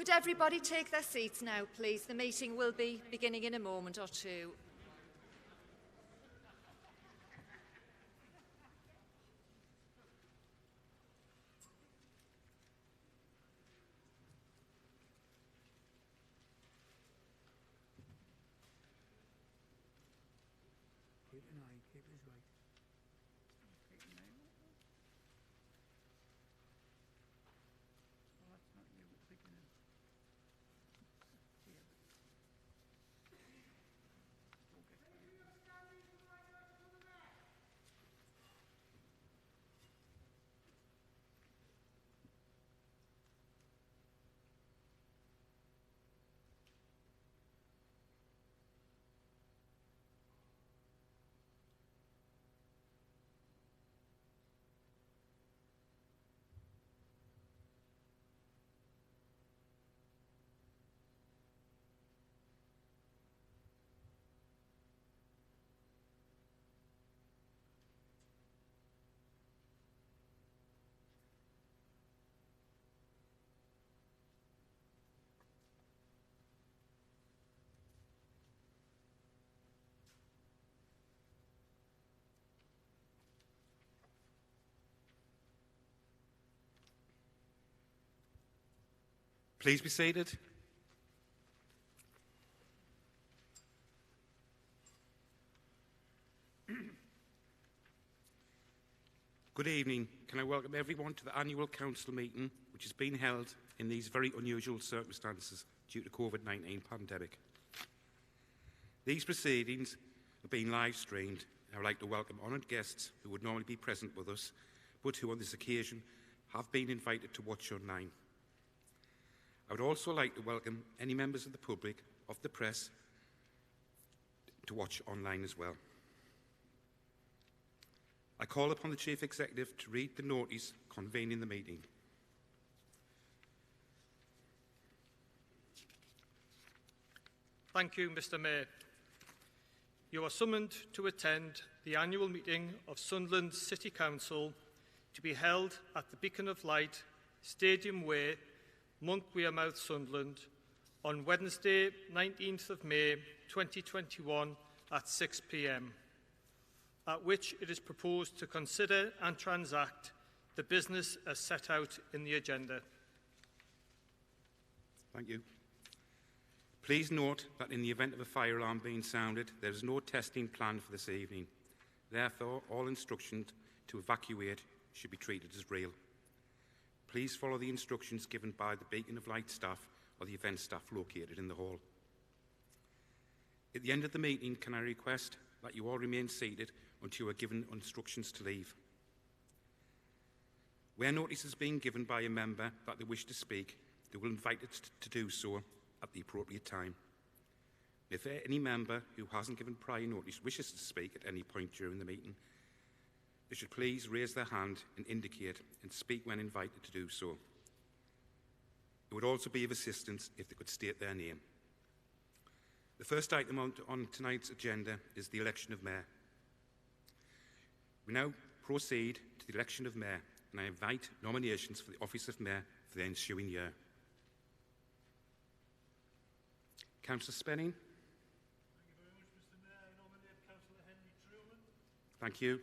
Could everybody take their seats now, please? The meeting will be beginning in a moment or two. Please be seated. Good evening. Can I welcome everyone to the annual council meeting, which is being held in these very unusual circumstances due to COVID-19 pandemic. These proceedings are being live streamed. I would like to welcome honoured guests who would normally be present with us, but who on this occasion have been invited to watch online. I would also like to welcome any members of the public, of the press, to watch online as well. I call upon the Chief Executive to read the notice convening the meeting. Thank you, Mr. Mayor. You are summoned to attend the annual meeting of Sunderland City Council to be held at the Beacon of Light, Stadium Way, Monk Wearmouth, Sunderland, on Wednesday, 19th of May 2021 at 6 p.m, at which it is proposed to consider and transact the business as set out in the agenda. Thank you. Please note that in the event of a fire alarm being sounded, there is no testing planned for this evening. Therefore, all instructions to evacuate should be treated as real. Please follow the instructions given by the Beacon of Light staff or the event staff located in the hall. At the end of the meeting, can I request that you all remain seated until you are given instructions to leave? Where notice is being given by a member that they wish to speak, they will invite it to do so at the appropriate time. If any member who hasn't given prior notice wishes to speak at any point during the meeting, they should please raise their hand and indicate and speak when invited to do so. It would also be of assistance if they could state their name. The first item on tonight's agenda is the election of mayor. We now proceed to the election of mayor, and I invite nominations for the office of mayor for the ensuing year. Councillor Spenning. Thank you very much, Mr. Mayor. I nominate Councillor Henry Truman. Thank you.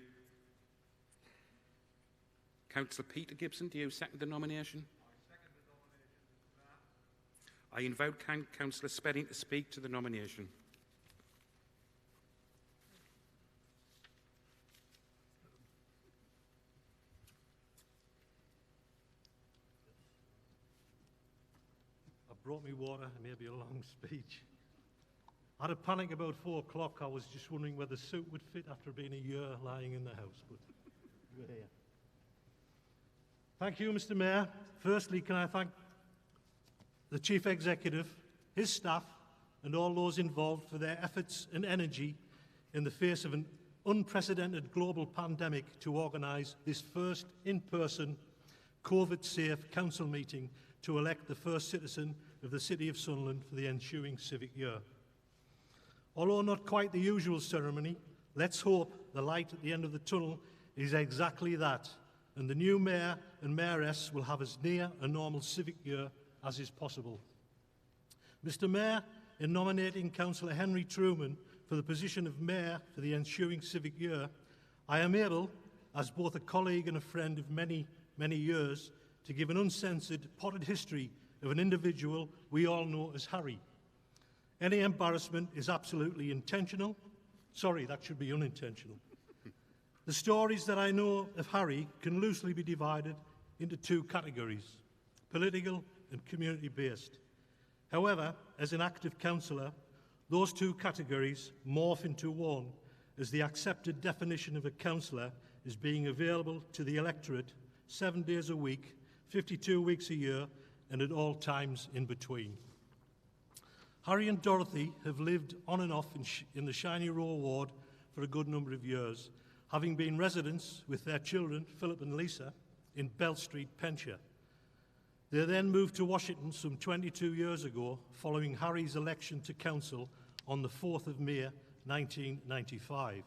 Councillor Peter Gibson, do you second the nomination? I second the nomination, Mr. Mayor. I invite Councillor Spenning to speak to the nomination. I brought me water, it may be a long speech. I had a panic about 4 o'clock. I was just wondering whether the suit would fit after being a year lying in the house, but we're here. Thank you, Mr. Mayor. Firstly, can I thank the Chief Executive, his staff, and all those involved for their efforts and energy in the face of an unprecedented global pandemic to organise this first in-person, COVID-safe council meeting to elect the first citizen of the City of Sunderland for the ensuing civic year. Although not quite the usual ceremony, let's hope the light at the end of the tunnel is exactly that, and the new mayor and mayoress will have as near a normal civic year as is possible. Mr Mayor, in nominating Councillor Henry Truman for the position of Mayor for the ensuing civic year, I am able, as both a colleague and a friend of many, many years, to give an uncensored, potted history of an individual we all know as Harry. Any embarrassment is absolutely intentional. Sorry, that should be unintentional. The stories that I know of Harry can loosely be divided into two categories, political and community-based. However, as an active councillor, those two categories morph into one as the accepted definition of a councillor is being available to the electorate 7 days a week, 52 weeks a year, and at all times in between. Harry and Dorothy have lived on and off in the Shiny Row ward for a good number of years, having been residents with their children, Philip and Lisa, in Bell Street, Penshire. They then moved to Washington some 22 years ago, following Harry's election to council on the 4th of May 1995,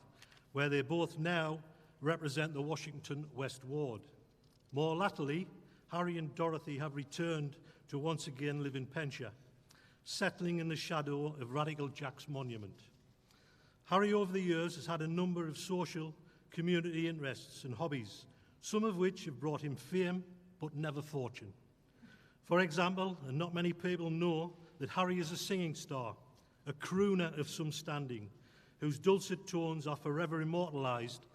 where they both now represent the Washington West Ward. More latterly, Harry and Dorothy have returned to once again live in Penshire, settling in the shadow of Radical Jack's monument. Harry, over the years, has had a number of social, community interests and hobbies, some of which have brought him fame, but never fortune. For example, and not many people know, that Harry is a singing star, a crooner of some standing, whose dulcet tones are forever immortalised,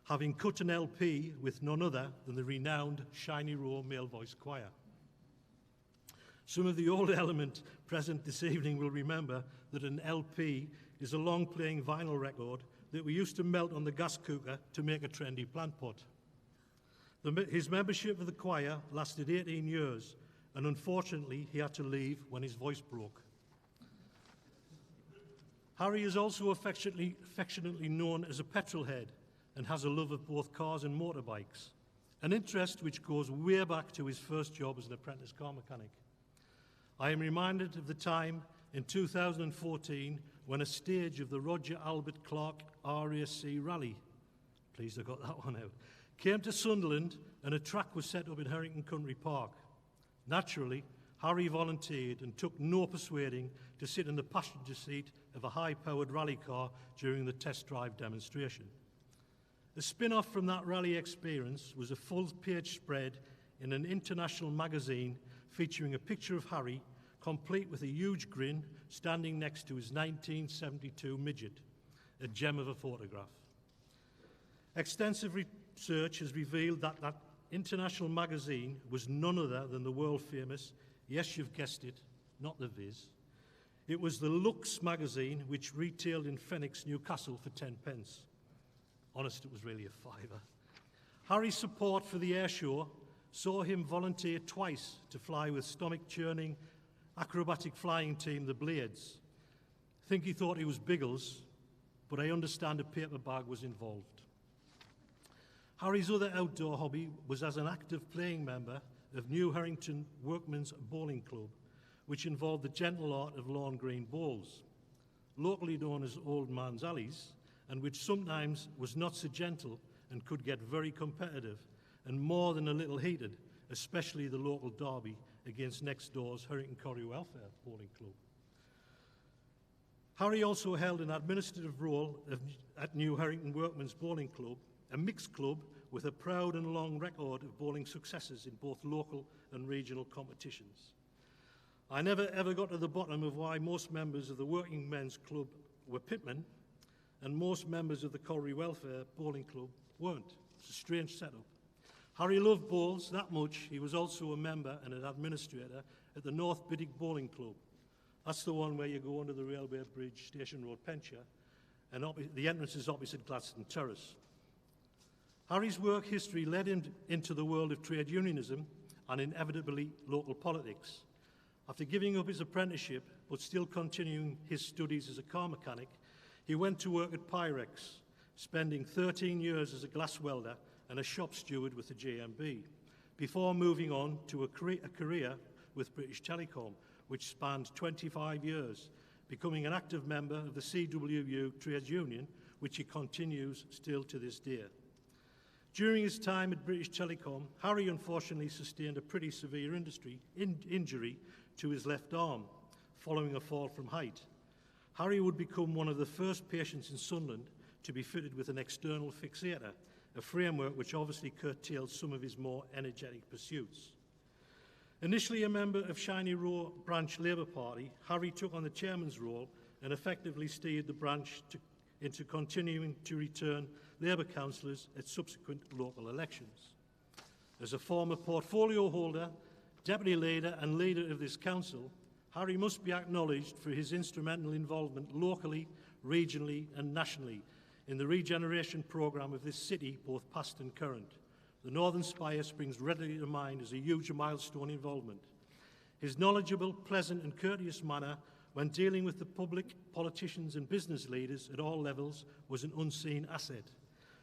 having cut an LP with none other than the renowned Shiny Row Male Voice Choir. Some of the old element present this evening will remember that an LP is a long-playing vinyl record that we used to melt on the gas cooker to make a trendy plant pot. His membership of the choir lasted 18 years, and unfortunately he had to leave when his voice broke. Harry is also affectionately known as a petrolhead and has a love of both cars and motorbikes, an interest which goes way back to his first job as an apprentice car mechanic. I am reminded of the time in 2014 when a stage of the Roger Albert Clark RAC rally, pleased I got that one out, came to Sunderland and a track was set up in Harrington Country Park. Naturally, Harry volunteered and took no persuading to sit in the passenger seat of a high-powered rally car during the test drive demonstration. A spin-off from that rally experience was a full-page spread in an international magazine featuring a picture of Harry, complete with a huge grin, standing next to his 1972 midget, a gem of a photograph. Extensive research has revealed that that international magazine was none other than the world-famous, yes, you've guessed it, not the Viz. It was the Lux magazine, which retailed in Phoenix, Newcastle for 10 pence. Honest, it was really a fiver. Harry's support for the air show saw him volunteer twice to fly with stomach-churning acrobatic flying team, the Blades. I think he thought he was Biggles, but I understand a paper bag was involved. Harry's other outdoor hobby was as an active playing member of New Harrington Workmen's Bowling Club, which involved the gentle art of lawn green bowls, locally known as Old Man's Alleys, and which sometimes was not so gentle and could get very competitive and more than a little heated, especially the local derby against next door's Harrington Corrie Welfare Bowling Club. Harry also held an administrative role at New Harrington Workmen's Bowling Club, a mixed club with a proud and long record of bowling successes in both local and regional competitions. I never ever got to the bottom of why most members of the Working Men's Club were pitmen and most members of the Corrie Welfare Bowling Club weren't. It's a strange setup. Harry loved bowls that much, he was also a member and an administrator at the North Biddick Bowling Club. That's the one where you go under the railway bridge, Station Road, Penshire, and the entrance is opposite Gladstone Terrace. Harry's work history led him into the world of trade unionism and inevitably local politics. After giving up his apprenticeship, but still continuing his studies as a car mechanic, he went to work at Pyrex, spending 13 years as a glass welder and a shop steward with the JMB, before moving on to a career with British Telecom, which spanned 25 years, becoming an active member of the CWU trades union, which he continues still to this day. During his time at British Telecom, Harry unfortunately sustained a pretty severe injury to his left arm following a fall from height. Harry would become one of the first patients in Sunderland to be fitted with an external fixator, a framework which obviously curtailed some of his more energetic pursuits. Initially a member of Shiny Row Branch Labour Party, Harry took on the chairman's role and effectively steered the branch into continuing to return Labour councillors at subsequent local elections. As a former portfolio holder, deputy leader and leader of this council, Harry must be acknowledged for his instrumental involvement locally, regionally and nationally in the regeneration programme of this city, both past and current. The Northern Spire springs readily to mind as a huge milestone involvement. His knowledgeable, pleasant and courteous manner when dealing with the public, politicians and business leaders at all levels was an unseen asset.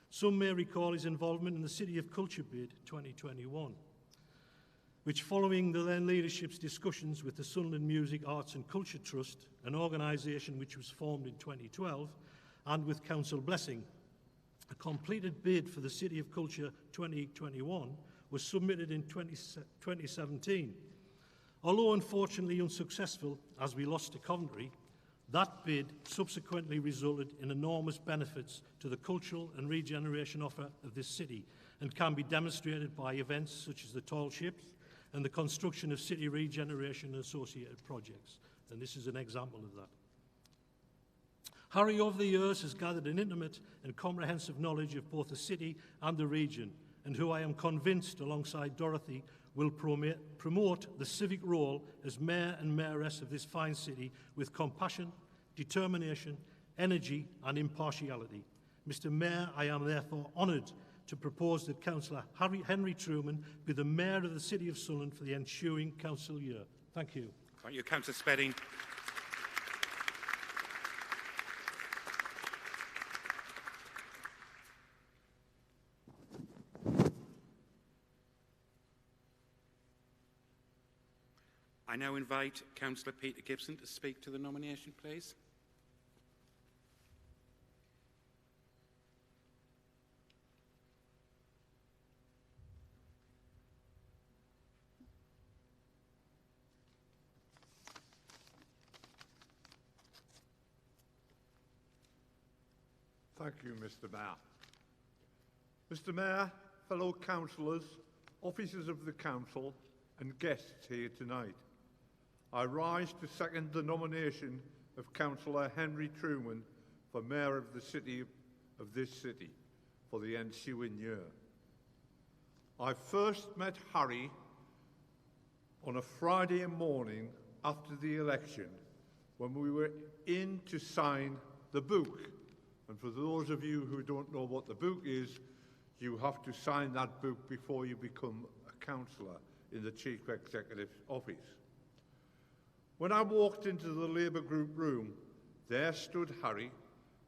Some may recall his involvement in the City of Culture bid 2021, which following the then leadership's discussions with the Sunderland Music, Arts and Culture Trust, an organisation which was formed in 2012, and with council blessing, a completed bid for the City of Culture 2021 was submitted in 2017. Although unfortunately unsuccessful, as we lost to Coventry, that bid subsequently resulted in enormous benefits to the cultural and regeneration offer of this city and can be demonstrated by events such as the tall ships and the construction of city regeneration and associated projects. And this is an example of that. Harry, over the years, has gathered an intimate and comprehensive knowledge of both the city and the region, and who I am convinced, alongside Dorothy, will promote the civic role as Mayor and Mayoress of this fine city with compassion, determination, energy and impartiality. Mr Mayor, I am therefore honoured to propose that Councillor Henry Truman be the Mayor of the City of Sunderland for the ensuing council year. Thank you. Thank you, Councillor Spedding. I now invite Councillor Peter Gibson to speak to the nomination, please. Thank you, Mr Mayor. Mr Mayor, fellow councillors, officers of the council and guests here tonight, I rise to second the nomination of Councillor Henry Truman for Mayor of the City of this city for the ensuing year. I first met Harry on a Friday morning after the election when we were in to sign the book. And for those of you who don't know what the book is, you have to sign that book before you become a councillor in the Chief Executive's office. When I walked into the Labour group room, there stood Harry,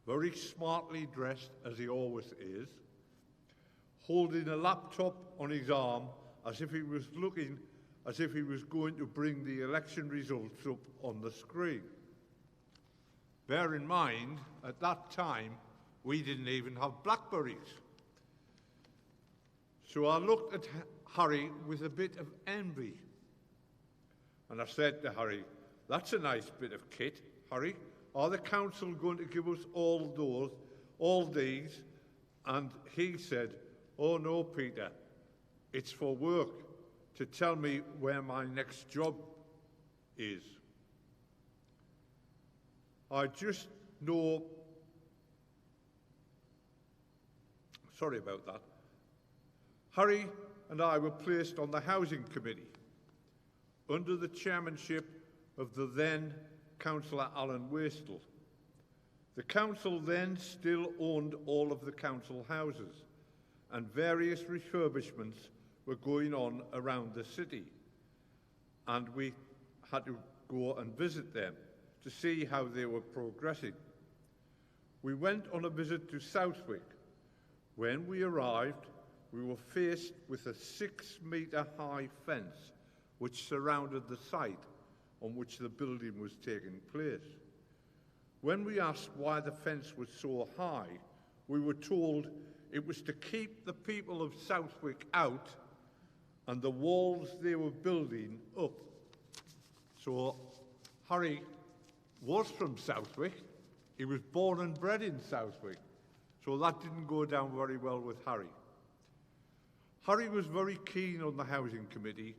very smartly dressed as he always is, holding a laptop on his arm as if he was going to bring the election results up on the screen. Bear in mind, at that time, we didn't even have Blackberries. So I looked at Harry with a bit of envy. And I said to Harry, "That's a nice bit of kit, Harry. Are the council going to give us all these?" And he said, "Oh no, Peter, it's for work, to tell me where my next job is." I just know, sorry about that. Harry and I were placed on the Housing Committee under the chairmanship of the then Councillor Alan Wastel. The council then still owned all of the council houses, and various refurbishments were going on around the city, and we had to go and visit them to see how they were progressing. We went on a visit to Southwick. When we arrived, we were faced with a 6-metre-high fence which surrounded the site on which the building was taking place. When we asked why the fence was so high, we were told it was to keep the people of Southwick out and the walls they were building up. So Harry was from Southwick. He was born and bred in Southwick. So that didn't go down very well with Harry. Harry was very keen on the Housing Committee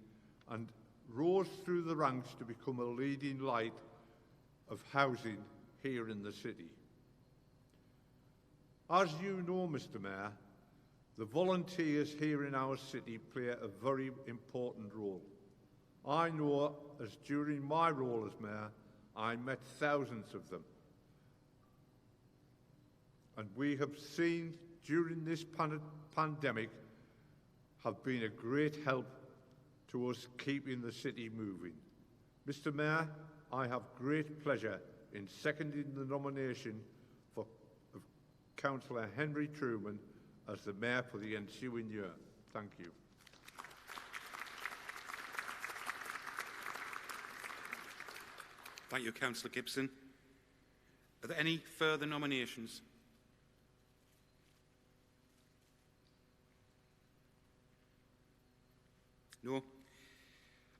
and rose through the ranks to become a leading light of housing here in the city. As you know, Mr. Mayor, the volunteers here in our city play a very important role. I know, as during my role as Mayor, I met thousands of them. And we have seen during this pandemic have been a great help to us keeping the city moving. Mr. Mayor, I have great pleasure in seconding the nomination of Councillor Henry Truman as the Mayor for the ensuing year. Thank you. Thank you, Councillor Gibson. Are there any further nominations? No.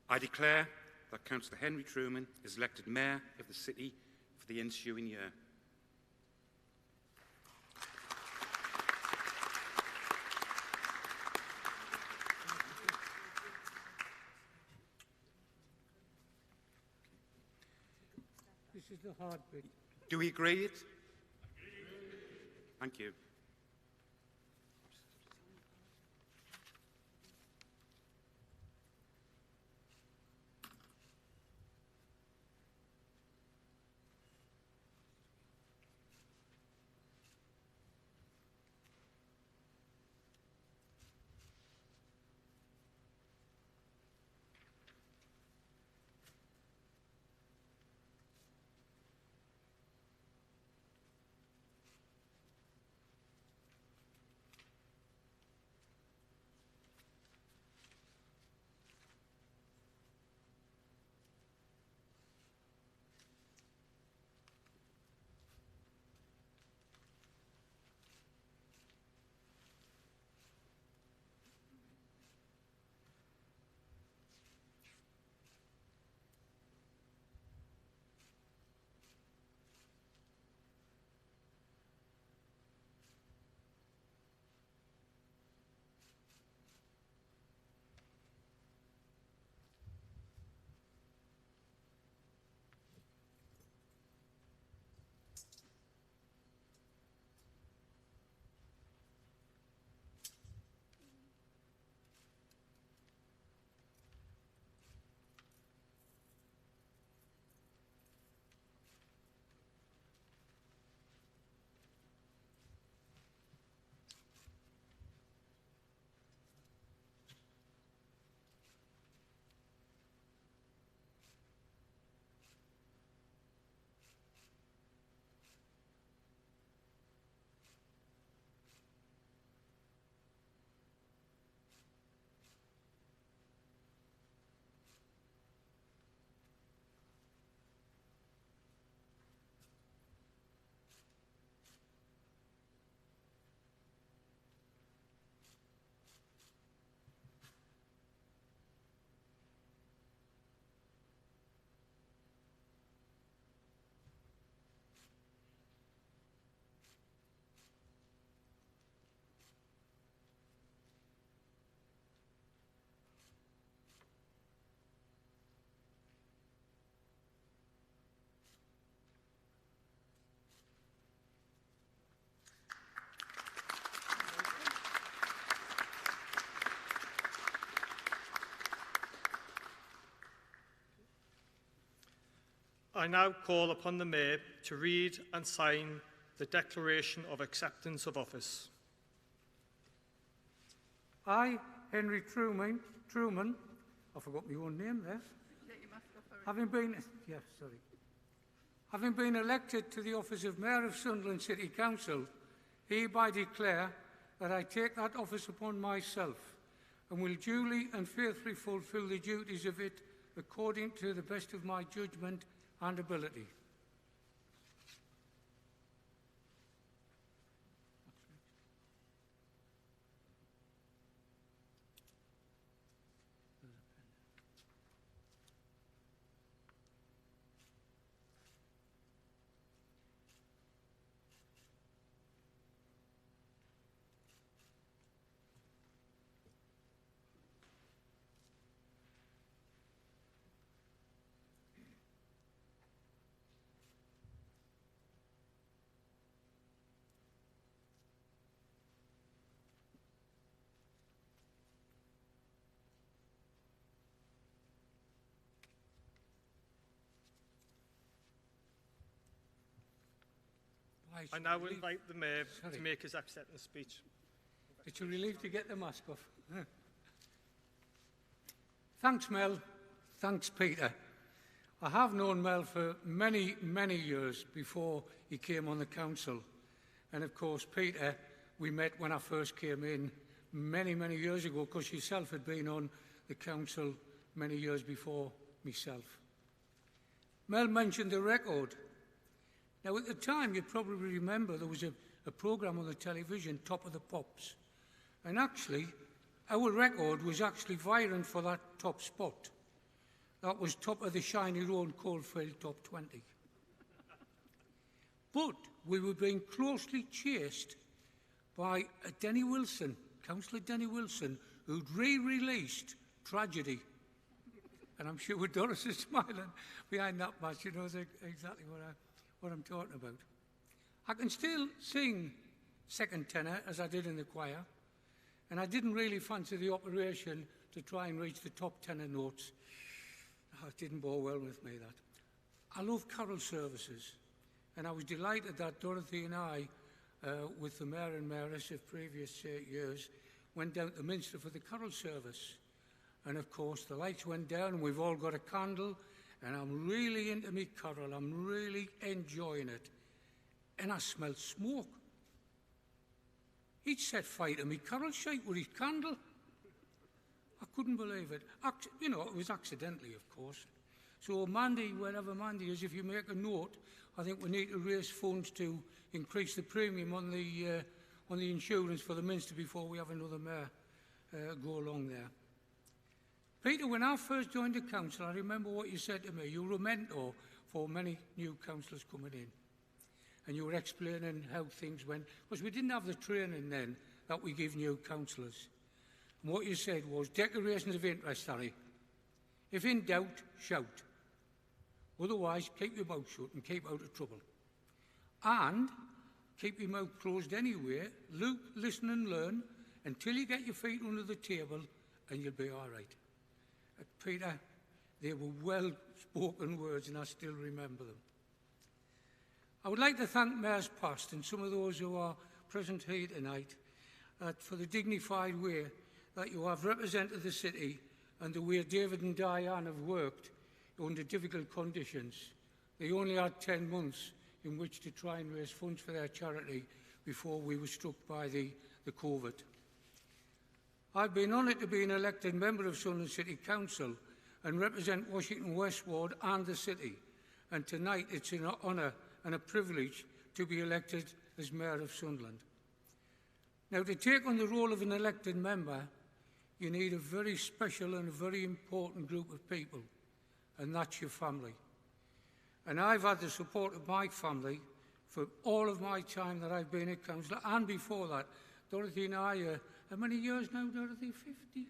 I declare that Councillor Henry Truman is elected Mayor of the City for the ensuing year. This is the hard bit. Do we agree it? Thank you. I now call upon the Mayor to read and sign the Declaration of Acceptance of Office. I, Henry Truman, I forgot my own name there. Having been elected to the office of Mayor of Sunderland City Council, hereby declare that I take that office upon myself and will duly and faithfully fulfil the duties of it according to the best of my judgment and ability. I now invite the Mayor to make his acceptance speech. It's a relief to get the mask off. Thanks, Mel. Thanks, Peter. I have known Mel for many, many years before he came on the council. And of course, Peter, we met when I first came in many, many years ago, because yourself had been on the council many years before myself. Mel mentioned the record. Now, at the time, you probably remember there was a programme on the television, Top of the Pops. And actually, our record was actually vying for that top spot. That was top of the Shiny Road Coalfield Top 20. But we were being closely chased by Denny Wilson, Councillor Denny Wilson, who'd re-released Tragedy. And I'm sure Doris is smiling behind that match. She knows exactly what I'm talking about. I can still sing second tenor, as I did in the choir, and I didn't really fancy the operation to try and reach the top tenor notes. It didn't bode well with me, that. I love carol services, and I was delighted that Dorothy and I, with the Mayor and Mayoress of previous years, went down to Minster for the carol service. And of course, the lights went down, and we've all got a candle, and I'm really into me carol. I'm really enjoying it. And I smelled smoke. He'd set fire to me carol shite with his candle. I couldn't believe it. You know, it was accidentally, of course. So Mandy, wherever Mandy is, if you make a note, I think we need to raise funds to increase the premium on the insurance for the Minster before we have another mayor go along there. Peter, when I first joined the council, I remember what you said to me. You were a mentor for many new councillors coming in. And you were explaining how things went. Because we didn't have the training then that we give new councillors. And what you said was, declarations of interest, Harry. If in doubt, shout. Otherwise, keep your mouth shut and keep out of trouble. And keep your mouth closed anyway. Look, listen and learn until you get your feet under the table, and you'll be all right. Peter, they were well-spoken words, and I still remember them. I would like to thank mayors past and some of those who are present here tonight for the dignified way that you have represented the city and the way David and Diane have worked under difficult conditions. They only had 10 months in which to try and raise funds for their charity before we were struck by the COVID. I've been honoured to be an elected member of Sunderland City Council and represent Washington West Ward and the city. And tonight it's an honour and a privilege to be elected as Mayor of Sunderland. Now, to take on the role of an elected member, you need a very special and a very important group of people, and that's your family. And I've had the support of my family for all of my time that I've been a councillor, and before that. Dorothy and I are, how many years now, Dorothy? 52,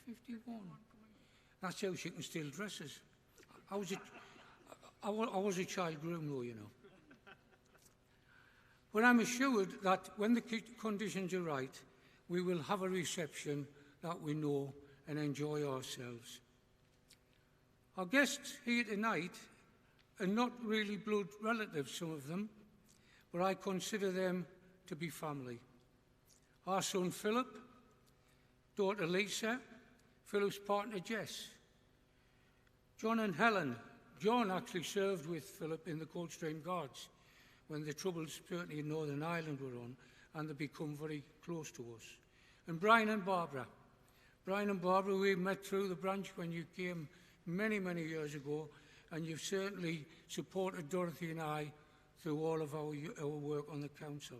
51. That's how she can still dresses. I was a child groom, though, you know. But I'm assured that when the conditions are right, we will have a reception that we know and enjoy ourselves. Our guests here tonight are not really blood relatives, some of them, but I consider them to be family. Our son Philip, daughter Lisa, Philip's partner Jess, John and Helen. John actually served with Philip in the Coldstream Guards when the troubles certainly in Northern Ireland were on, and they become very close to us. And Brian and Barbara. Brian and Barbara, we met through the branch when you came many, many years ago, and you've certainly supported Dorothy and I through all of our work on the council.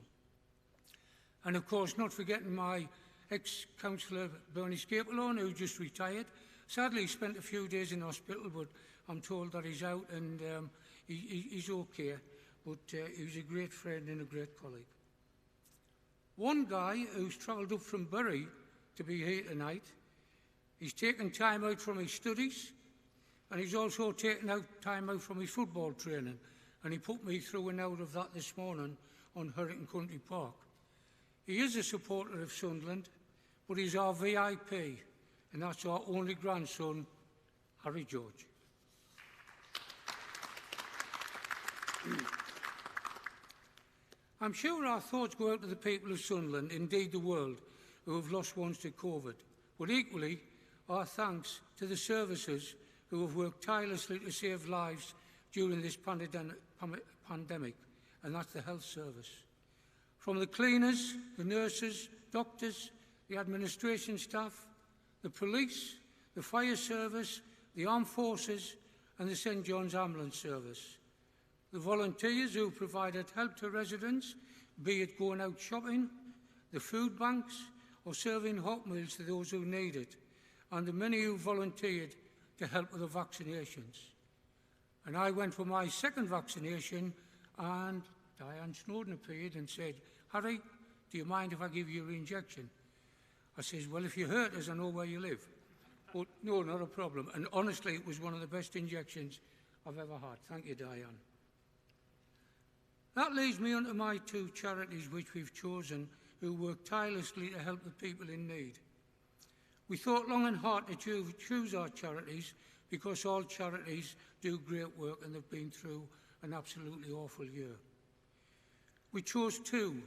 And of course, not forgetting my ex-councillor Bernie Stapleton, who just retired. Sadly, he spent a few days in hospital, but I'm told that he's out and he's okay. But he was a great friend and a great colleague. One guy who's travelled up from Bury to be here tonight, he's taken time out from his studies, and he's also taken time out from his football training, and he put me through and out of that this morning on Hurricane Country Park. He is a supporter of Sunderland, but he's our VIP, and that's our only grandson, Harry George. I'm sure our thoughts go out to the people of Sunderland, indeed the world, who have lost ones to COVID. But equally, our thanks to the services who have worked tirelessly to save lives during this pandemic, and that's the health service. From the cleaners, the nurses, doctors, the administration staff, the police, the fire service, the armed forces and the St John's Ambulance Service. The volunteers who provided help to residents, be it going out shopping, the food banks or serving hot meals to those who need it, and the many who volunteered to help with the vaccinations. And I went for my second vaccination and Diane Snowden appeared and said, "Harry, do you mind if I give you an injection?" I says, "Well, if you hurt us, I know where you live." But no, not a problem. And honestly, it was one of the best injections I've ever had. Thank you, Diane. That leads me on to my two charities which we've chosen, who work tirelessly to help the people in need. We thought long and hard to choose our charities because all charities do great work and they've been through an absolutely awful year. We chose two,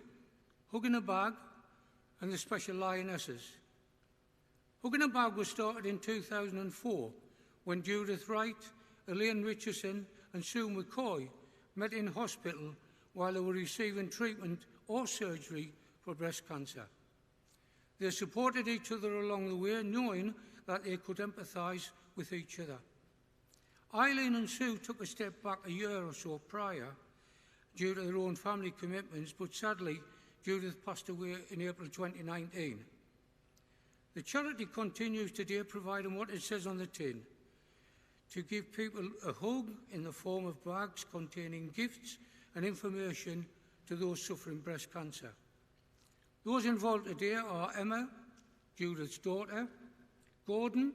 Hug in a Bag and the Special Lionesses. Hug in a Bag was started in 2004 when Judith Wright, Elaine Richardson and Sue McCoy met in hospital while they were receiving treatment or surgery for breast cancer. They supported each other along the way, knowing that they could empathise with each other. Eileen and Sue took a step back a year or so prior due to their own family commitments, but sadly, Judith passed away in April 2019. The charity continues today, providing what it says on the tin, to give people a hug in the form of bags containing gifts and information to those suffering breast cancer. Those involved today are Emma, Judith's daughter, Gordon,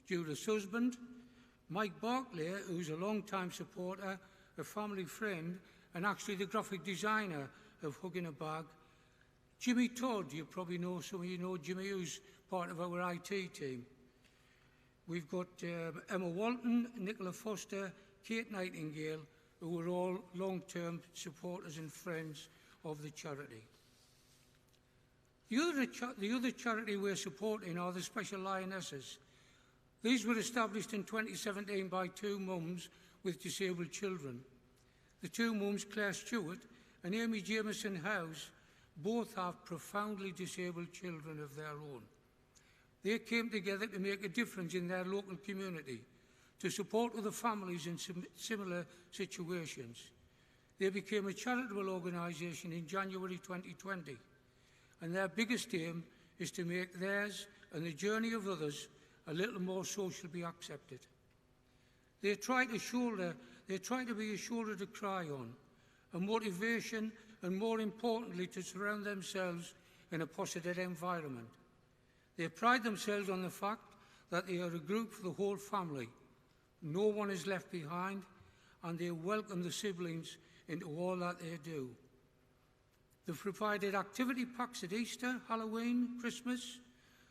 Judith's husband, Mike Barclay, who's a long-time supporter, a family friend, and actually the graphic designer of Hug in a Bag, Jimmy Todd, you probably know, some of you know Jimmy, who's part of our IT team. We've got Emma Walton, Nicola Foster, Kate Nightingale, who are all long-term supporters and friends of the charity. The other charity we're supporting are the Special Lionesses. These were established in 2017 by two mums with disabled children. The two mums, Claire Stewart and Amy Jameson House, both have profoundly disabled children of their own. They came together to make a difference in their local community, to support other families in similar situations. They became a charitable organisation in January 2020, and their biggest aim is to make theirs and the journey of others a little more socially accepted. They try to be a shoulder to cry on, a motivation, and more importantly, to surround themselves in a positive environment. They pride themselves on the fact that they are a group for the whole family. No one is left behind, and they welcome the siblings into all that they do. They've provided activity packs at Easter, Halloween, Christmas,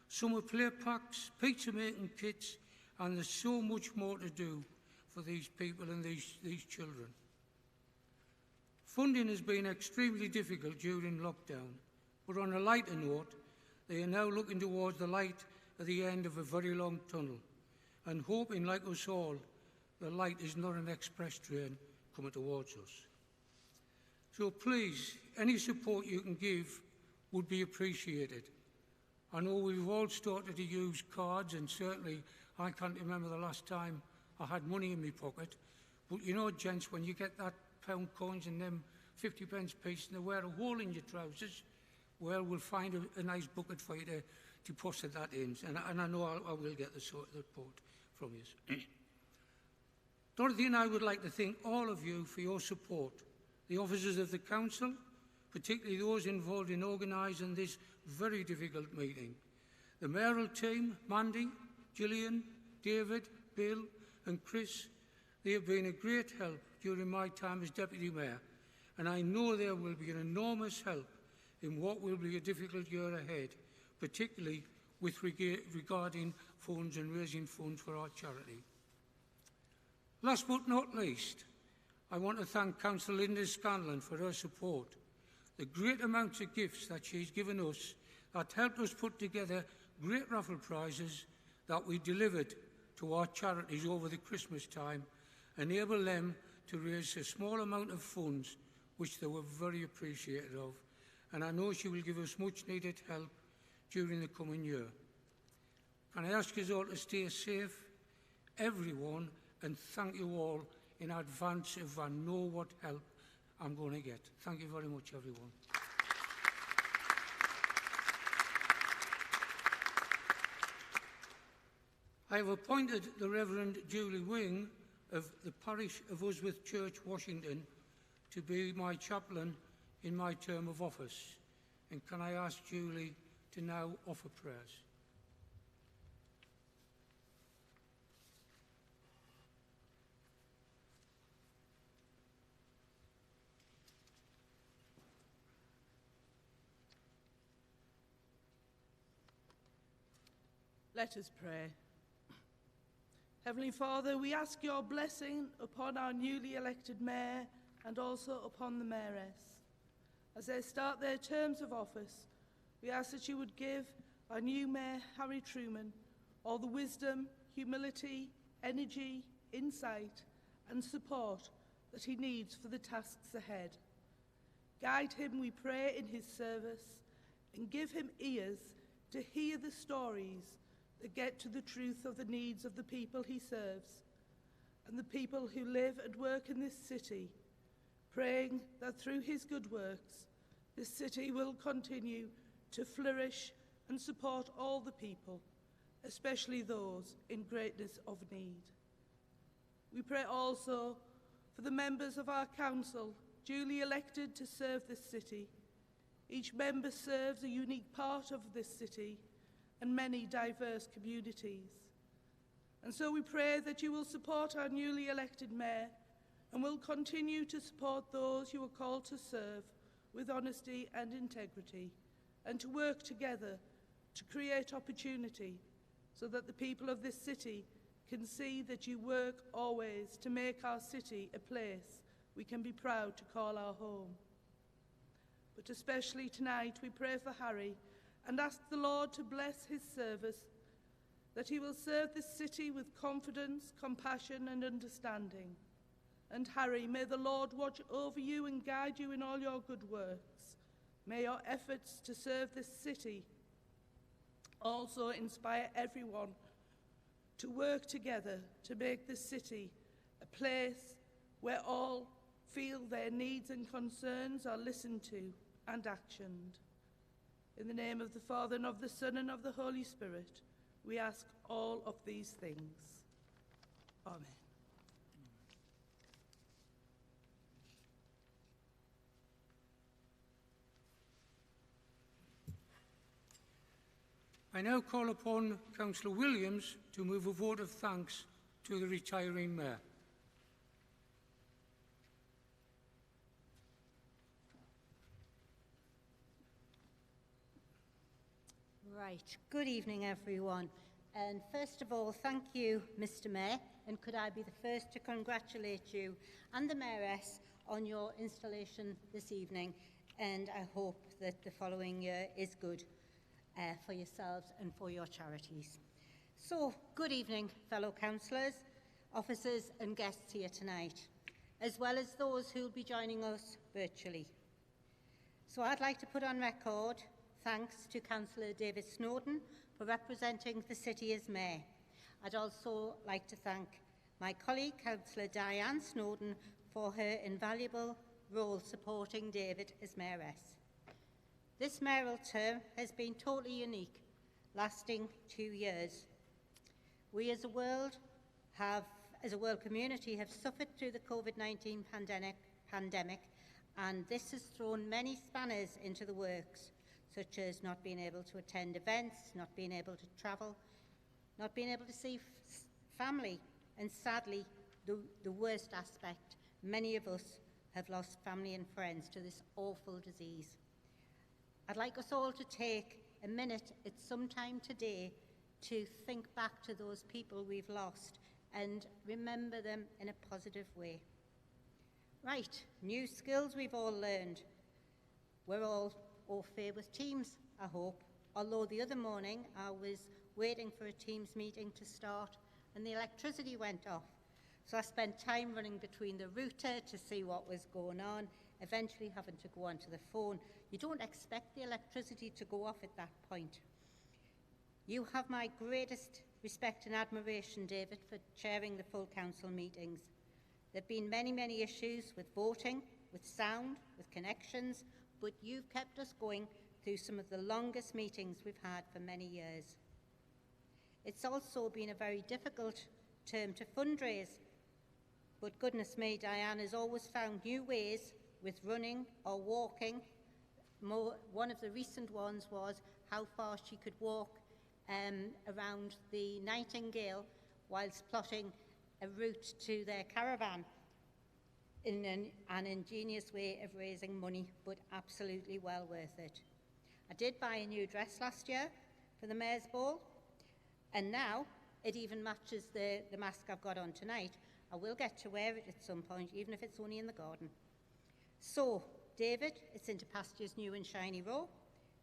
summer play packs, pizza making kits, and there's so much more to do for these people and these children. Funding has been extremely difficult during lockdown, but on a lighter note, they are now looking towards the light at the end of a very long tunnel and hoping, like us all, the light is not an express train coming towards us. So please, any support you can give would be appreciated. I know we've all started to use cards, and certainly I can't remember the last time I had money in my pocket. But you know, gents, when you get that pound coins and them 50p piece and they wear a hole in your trousers, well, we'll find a nice bucket for you to deposit that in. And I know I will get the support from you. Dorothy and I would like to thank all of you for your support, the officers of the Council, particularly those involved in organising this very difficult meeting, the mayoral team, Mandy, Gillian, David, Bill and Chris. They have been a great help during my time as Deputy Mayor, and I know they will be an enormous help in what will be a difficult year ahead, particularly with regarding funds and raising funds for our charity. Last but not least, I want to thank Councillor Linda Scanlon for her support. the great amounts of gifts that she's given us that helped us put together great raffle prizes that we delivered to our charities over the Christmas time, enable them to raise a small amount of funds, which they were very appreciative of. And I know she will give us much needed help during the coming year. Can I ask you all to stay safe, everyone, and thank you all in advance if I know what help I'm going to get. Thank you very much, everyone. I have appointed the Reverend Julie Wing of the parish of Usworth Church, Washington, to be my chaplain in my term of office. And can I ask Julie to now offer prayers? Let us pray. Heavenly Father, we ask your blessing upon our newly elected mayor and also upon the mayoress. As they start their terms of office, we ask that you would give our new mayor, Harry Truman, all the wisdom, humility, energy, insight and support that he needs for the tasks ahead. Guide him, we pray, in his service, and give him ears to hear the stories that get to the truth of the needs of the people he serves and the people who live and work in this city, praying that through his good works, this city will continue to flourish and support all the people, especially those in greatness of need. We pray also for the members of our council, duly elected to serve this city. Each member serves a unique part of this city and many diverse communities. And so we pray that you will support our newly elected mayor and will continue to support those you are called to serve with honesty and integrity, and to work together to create opportunity so that the people of this city can see that you work always to make our city a place we can be proud to call our home. But especially tonight we pray for Harry and ask the Lord to bless his service, that he will serve this city with confidence, compassion and understanding. And Harry, may the Lord watch over you and guide you in all your good works. May your efforts to serve this city also inspire everyone to work together to make this city a place where all feel their needs and concerns are listened to and actioned. In the name of the Father, and of the Son, and of the Holy Spirit, we ask all of these things. Amen. I now call upon Councillor Williams to move a vote of thanks to the retiring mayor. Right, good evening everyone, and first of all thank you Mr Mayor, and could I be the first to congratulate you and the Mayoress on your installation this evening, and I hope that the following year is good for yourselves and for your charities. So, good evening fellow councillors, officers and guests here tonight, as well as those who will be joining us virtually. So I'd like to put on record thanks to Councillor David Snowden for representing the city as Mayor. I'd also like to thank my colleague, Councillor Diane Snowden, for her invaluable role supporting David as Mayoress. This mayoral term has been totally unique, lasting 2 years. We as a world community have suffered through the COVID-19 pandemic, and this has thrown many spanners into the works, such as not being able to attend events, not being able to travel, not being able to see family, and sadly, the worst aspect, many of us have lost family and friends to this awful disease. I'd like us all to take a minute at some time today to think back to those people we've lost and remember them in a positive way. Right, new skills we've all learned. We're all au fait with Teams, I hope. Although the other morning I was waiting for a Teams meeting to start and the electricity went off. So I spent time running between the router to see what was going on, eventually having to go onto the phone. You don't expect the electricity to go off at that point. You have my greatest respect and admiration, David, for chairing the full council meetings. There have been many, many issues with voting, with sound, with connections, but you've kept us going through some of the longest meetings we've had for many years. It's also been a very difficult term to fundraise, but goodness me, Diane has always found new ways with running or walking. One of the recent ones was how far she could walk around the Nightingale whilst plotting a route to their caravan in an ingenious way of raising money, but absolutely well worth it. I did buy a new dress last year for the Mayor's Ball, and now it even matches the mask I've got on tonight. I will get to wear it at some point, even if it's only in the garden. So, David, it's into pastures new and shiny row,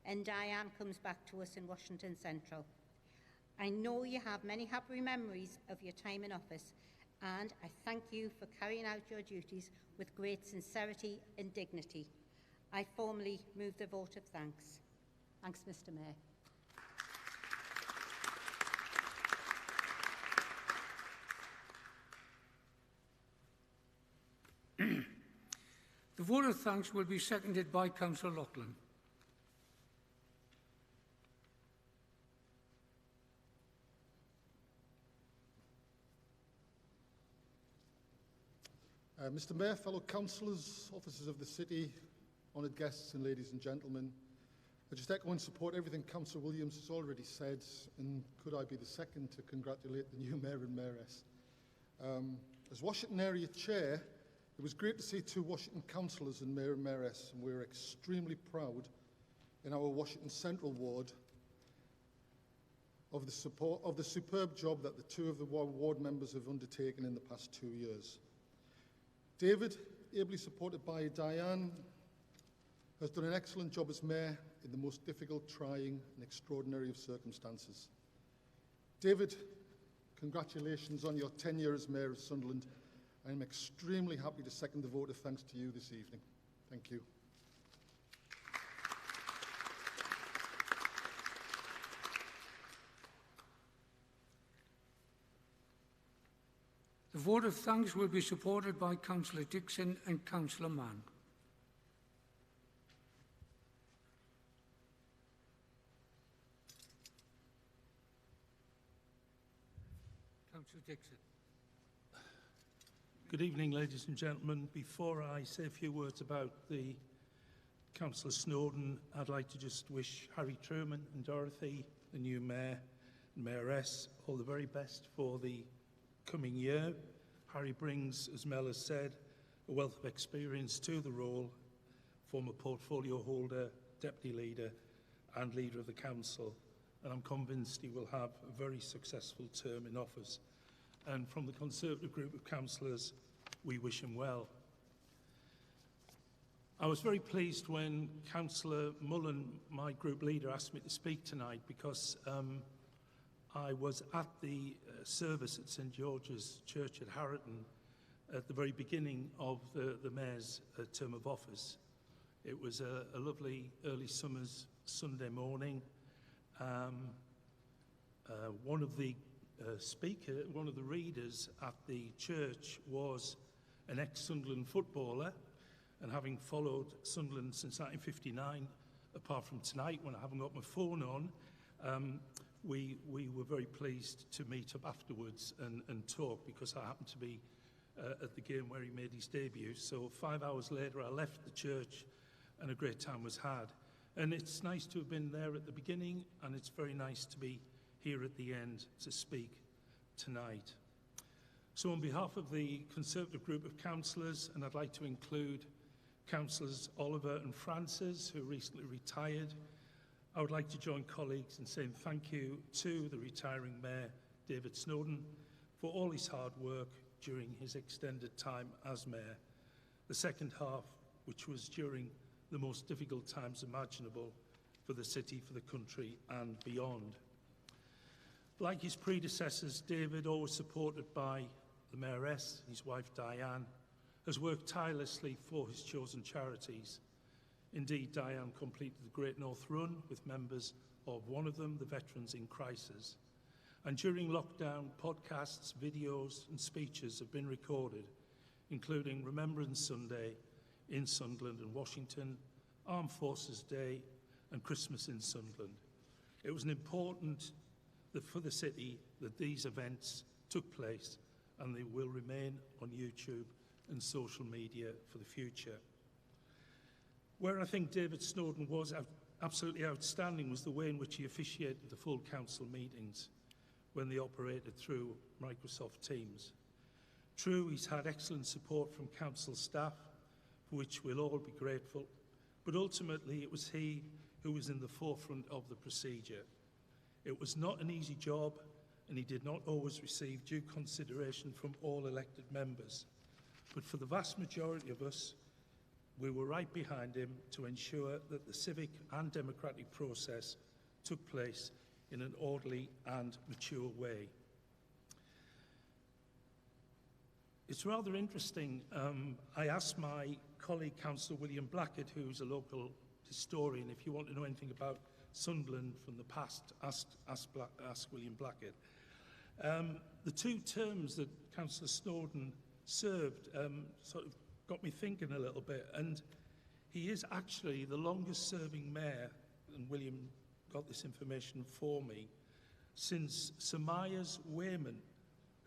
and Diane comes back to us in Washington Central. I know you have many happy memories of your time in office, and I thank you for carrying out your duties with great sincerity and dignity. I formally move the vote of thanks. Thanks, Mr. Mayor. The vote of thanks will be seconded by Councillor Loughlin. Mr. Mayor, fellow councillors, officers of the city, honoured guests and ladies and gentlemen, I just echo and support everything Councillor Williams has already said, and could I be the second to congratulate the new Mayor and Mayoress. As Washington Area Chair, it was great to see two Washington councillors and Mayor and Mayoress, and we're extremely proud in our Washington Central ward of the superb job that the two of the ward members have undertaken in the past 2 years. David, ably supported by Diane, has done an excellent job as Mayor in the most difficult, trying and extraordinary of circumstances. David, congratulations on your tenure as Mayor of Sunderland. I am extremely happy to second the vote of thanks to you this evening. Thank you. The vote of thanks will be supported by Councillor Dixon and Councillor Mann. Councillor Dixon. Good evening, ladies and gentlemen. Before I say a few words about the Councillor Snowden, I'd like to just wish Harry Truman and Dorothy, the new Mayor and Mayoress, all the very best for the coming year. Harry brings, as Mel has said, a wealth of experience to the role, former portfolio holder, deputy leader and leader of the council, and I'm convinced he will have a very successful term in office. And from the Conservative group of councillors, we wish him well. I was very pleased when Councillor Mullen, my group leader, asked me to speak tonight because I was at the service at St George's Church at Harroton at the very beginning of the Mayor's term of office. It was a lovely early summer's Sunday morning. One of the one of the readers at the church was an ex-Sunderland footballer, and having followed Sunderland since 1959, apart from tonight when I haven't got my phone on, we were very pleased to meet up afterwards and talk, because I happened to be at the game where he made his debut. So 5 hours later I left the church and a great time was had. And it's nice to have been there at the beginning, and it's very nice to be here at the end to speak tonight. So on behalf of the Conservative group of councillors, and I'd like to include Councillors Oliver and Francis, who recently retired, I would like to join colleagues in saying thank you to the retiring Mayor, David Snowden, for all his hard work during his extended time as Mayor. The second half, which was during the most difficult times imaginable for the city, for the country and beyond. Like his predecessors, David, always supported by the Mayoress, his wife Diane, has worked tirelessly for his chosen charities. Indeed, Diane completed the Great North Run with members of one of them, the Veterans in Crisis. And during lockdown, podcasts, videos and speeches have been recorded, including Remembrance Sunday in Sunderland and Washington, Armed Forces Day and Christmas in Sunderland. It was important for the city that these events took place, and they will remain on YouTube and social media for the future. Where I think David Snowden was absolutely outstanding was the way in which he officiated the full council meetings when they operated through Microsoft Teams. True, he's had excellent support from council staff, for which we'll all be grateful, but ultimately it was he who was in the forefront of the procedure. It was not an easy job, and he did not always receive due consideration from all elected members. But for the vast majority of us, we were right behind him to ensure that the civic and democratic process took place in an orderly and mature way. It's rather interesting. I asked my colleague, Councillor William Blackett, who's a local historian, if you want to know anything about Sunderland from the past, ask William Blackett. The two terms that Councillor Snowden served sort of got me thinking a little bit, and he is actually the longest serving mayor, and William got this information for me, since Sir Myers Wayman,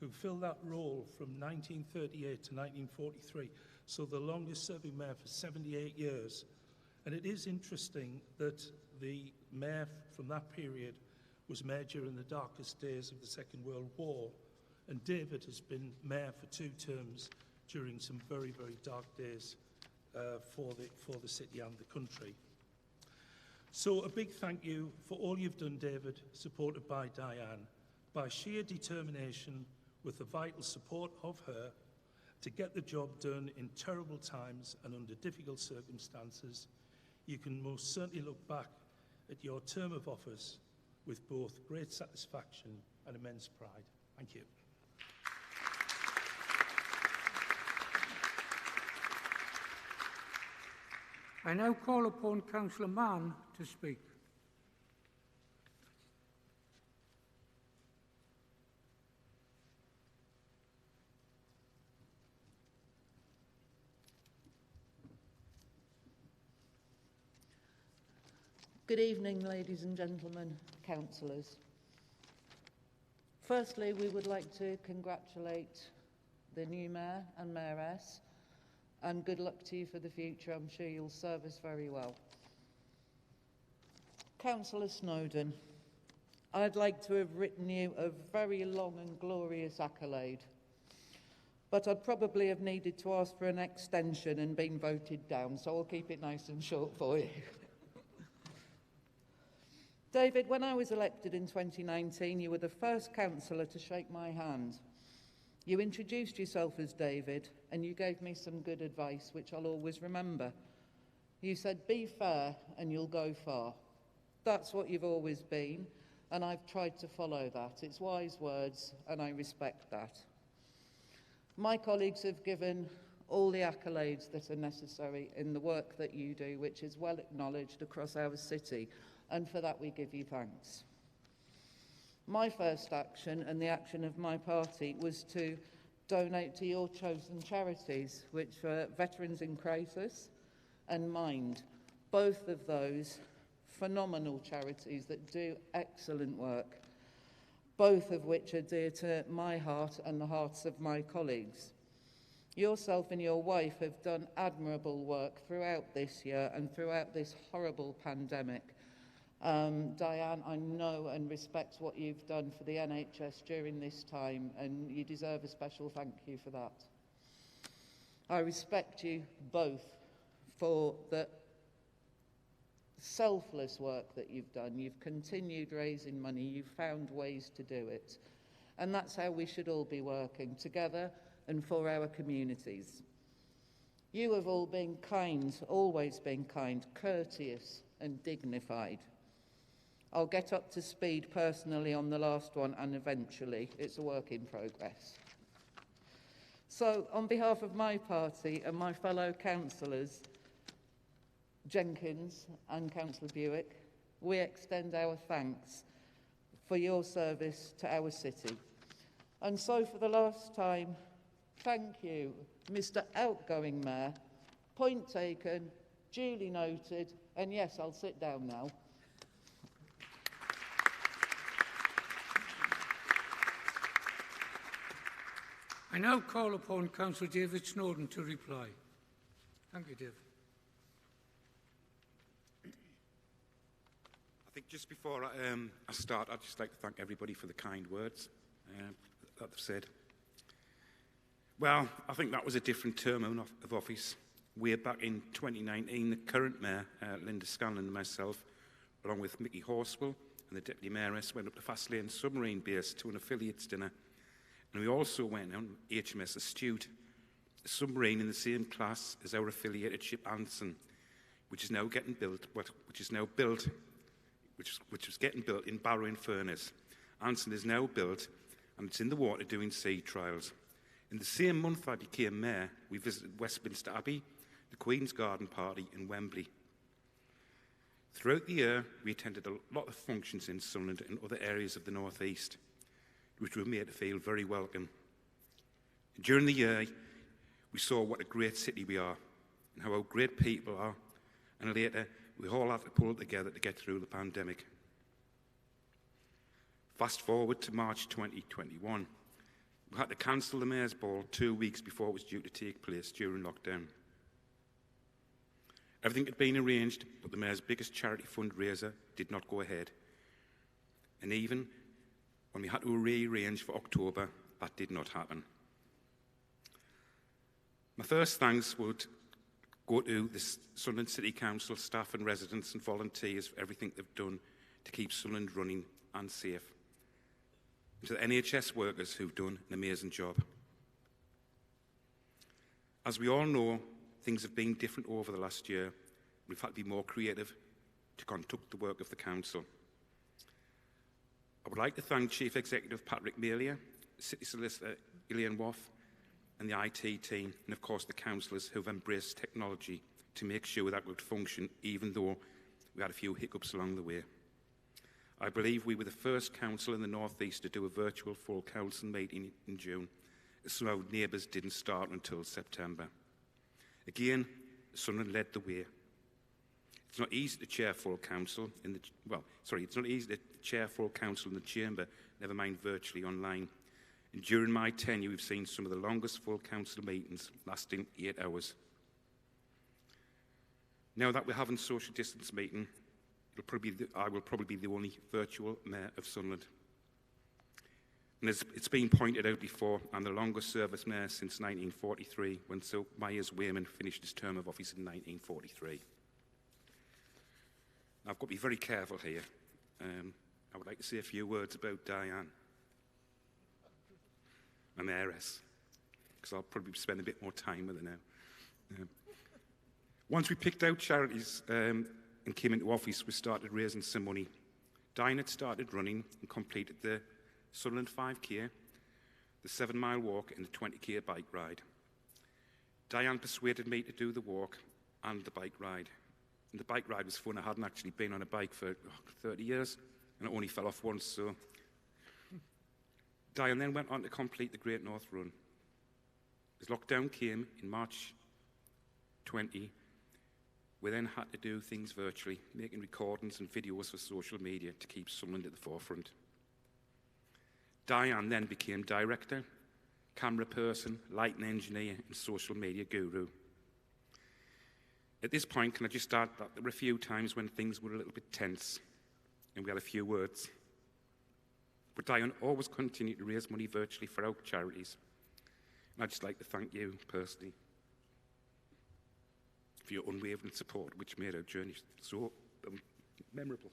who filled that role from 1938 to 1943, so the longest serving mayor for 78 years. And it is interesting that the mayor from that period was mayor during the darkest days of the Second World War, and David has been mayor for 2 terms during some very, very dark days for the city and the country. So a big thank you for all you've done, David, supported by Diane. By sheer determination, with the vital support of her, to get the job done in terrible times and under difficult circumstances, you can most certainly look back at your term of office with both great satisfaction and immense pride. Thank you. I now call upon Councillor Mann to speak. Good evening, ladies and gentlemen, councillors. Firstly, we would like to congratulate the new mayor and mayoress, and good luck to you for the future. I'm sure you'll serve us very well. Councillor Snowden, I'd like to have written you a very long and glorious accolade, but I'd probably have needed to ask for an extension and been voted down, so I'll keep it nice and short for you. David, when I was elected in 2019, you were the first councillor to shake my hand. You introduced yourself as David, and you gave me some good advice, which I'll always remember. You said, be fair and you'll go far. That's what you've always been, and I've tried to follow that. It's wise words, and I respect that. My colleagues have given all the accolades that are necessary in the work that you do, which is well acknowledged across our city, and for that we give you thanks. My first action, and the action of my party, was to donate to your chosen charities, which were Veterans in Crisis and Mind. Both of those phenomenal charities that do excellent work, both of which are dear to my heart and the hearts of my colleagues. Yourself and your wife have done admirable work throughout this year and throughout this horrible pandemic. Diane, I know and respect what you've done for the NHS during this time, and you deserve a special thank you for that. I respect you both for the selfless work that you've done. You've continued raising money, you've found ways to do it, and that's how we should all be working together and for our communities. You have all been kind, always been kind, courteous and dignified. I'll get up to speed personally on the last one, and eventually. It's a work in progress. So, on behalf of my party and my fellow councillors, Jenkins and Councillor Buick, we extend our thanks for your service to our city. And so, for the last time, thank you, Mr. Outgoing Mayor. Point taken, duly noted, and yes, I'll sit down now. I now call upon Councillor David Snowden to reply. Thank you, David. I think just before I start, I'd just like to thank everybody for the kind words that they've said. Well, I think that was a different term of office. Way back in 2019, the current Mayor, Linda Scanlon, and myself, along with Mickey Horswell and the Deputy Mayoress, went up to Fastlane Submarine Base to an affiliates dinner. And we also went on HMS Astute, a submarine in the same class as our affiliated ship Anson, which is now getting built, which was getting built in Barrow-in-Furness. Anson is now built, and it's in the water doing sea trials. In the same month I became Mayor, we visited Westminster Abbey, the Queen's Garden Party, and Wembley. Throughout the year, we attended a lot of functions in Sunderland and other areas of the North East, which were made to feel very welcome. During the year, we saw what a great city we are and how great people are, and later, we all had to pull together to get through the pandemic. Fast forward to March 2021. We had to cancel the Mayor's Ball 2 weeks before it was due to take place during lockdown. Everything had been arranged, but the Mayor's biggest charity fundraiser did not go ahead. And even when we had to rearrange for October, that did not happen. My first thanks would go to the Sunderland City Council staff and residents and volunteers for everything they've done to keep Sunderland running and safe. And to the NHS workers who've done an amazing job. As we all know, things have been different over the last year. We've had to be more creative to conduct the work of the Council. I would like to thank Chief Executive Patrick Melia, City Solicitor Ilian Waff, and the IT team, and of course the councillors who have embraced technology to make sure that would function, even though we had a few hiccups along the way. I believe we were the first council in the North East to do a virtual full council meeting in June, as some of our neighbours didn't start until September. Again, Sunderland led the way. It's not easy to chair full council in the it's not easy to chair full council in the chamber, never mind virtually online. And during my tenure, we've seen some of the longest full council meetings lasting 8 hours. Now that we're having social distance meeting, I will probably be the only virtual Mayor of Sunderland. And as it's been pointed out before, I'm the longest service Mayor since 1943, when Sir Myers Wayman finished his term of office in 1943. Now, I've got to be very careful here. I would like to say a few words about Diane, my Mayoress, because I'll probably spend a bit more time with her now. Once we picked out charities and came into office, we started raising some money. Diane had started running and completed the Sunderland 5K, the 7-mile walk and the 20K bike ride. Diane persuaded me to do the walk and the bike ride. And the bike ride was fun. I hadn't actually been on a bike for 30 years, and I only fell off once, so. Diane then went on to complete the Great North Run. As lockdown came in March 20, we then had to do things virtually, making recordings and videos for social media to keep Sunderland at the forefront. Diane then became director, camera person, lighting engineer, and social media guru. At this point, can I just start that there were a few times when things were a little bit tense, and we had a few words. But Diane always continued to raise money virtually for our charities. And I'd just like to thank you personally for your unwavering support, which made our journey so memorable.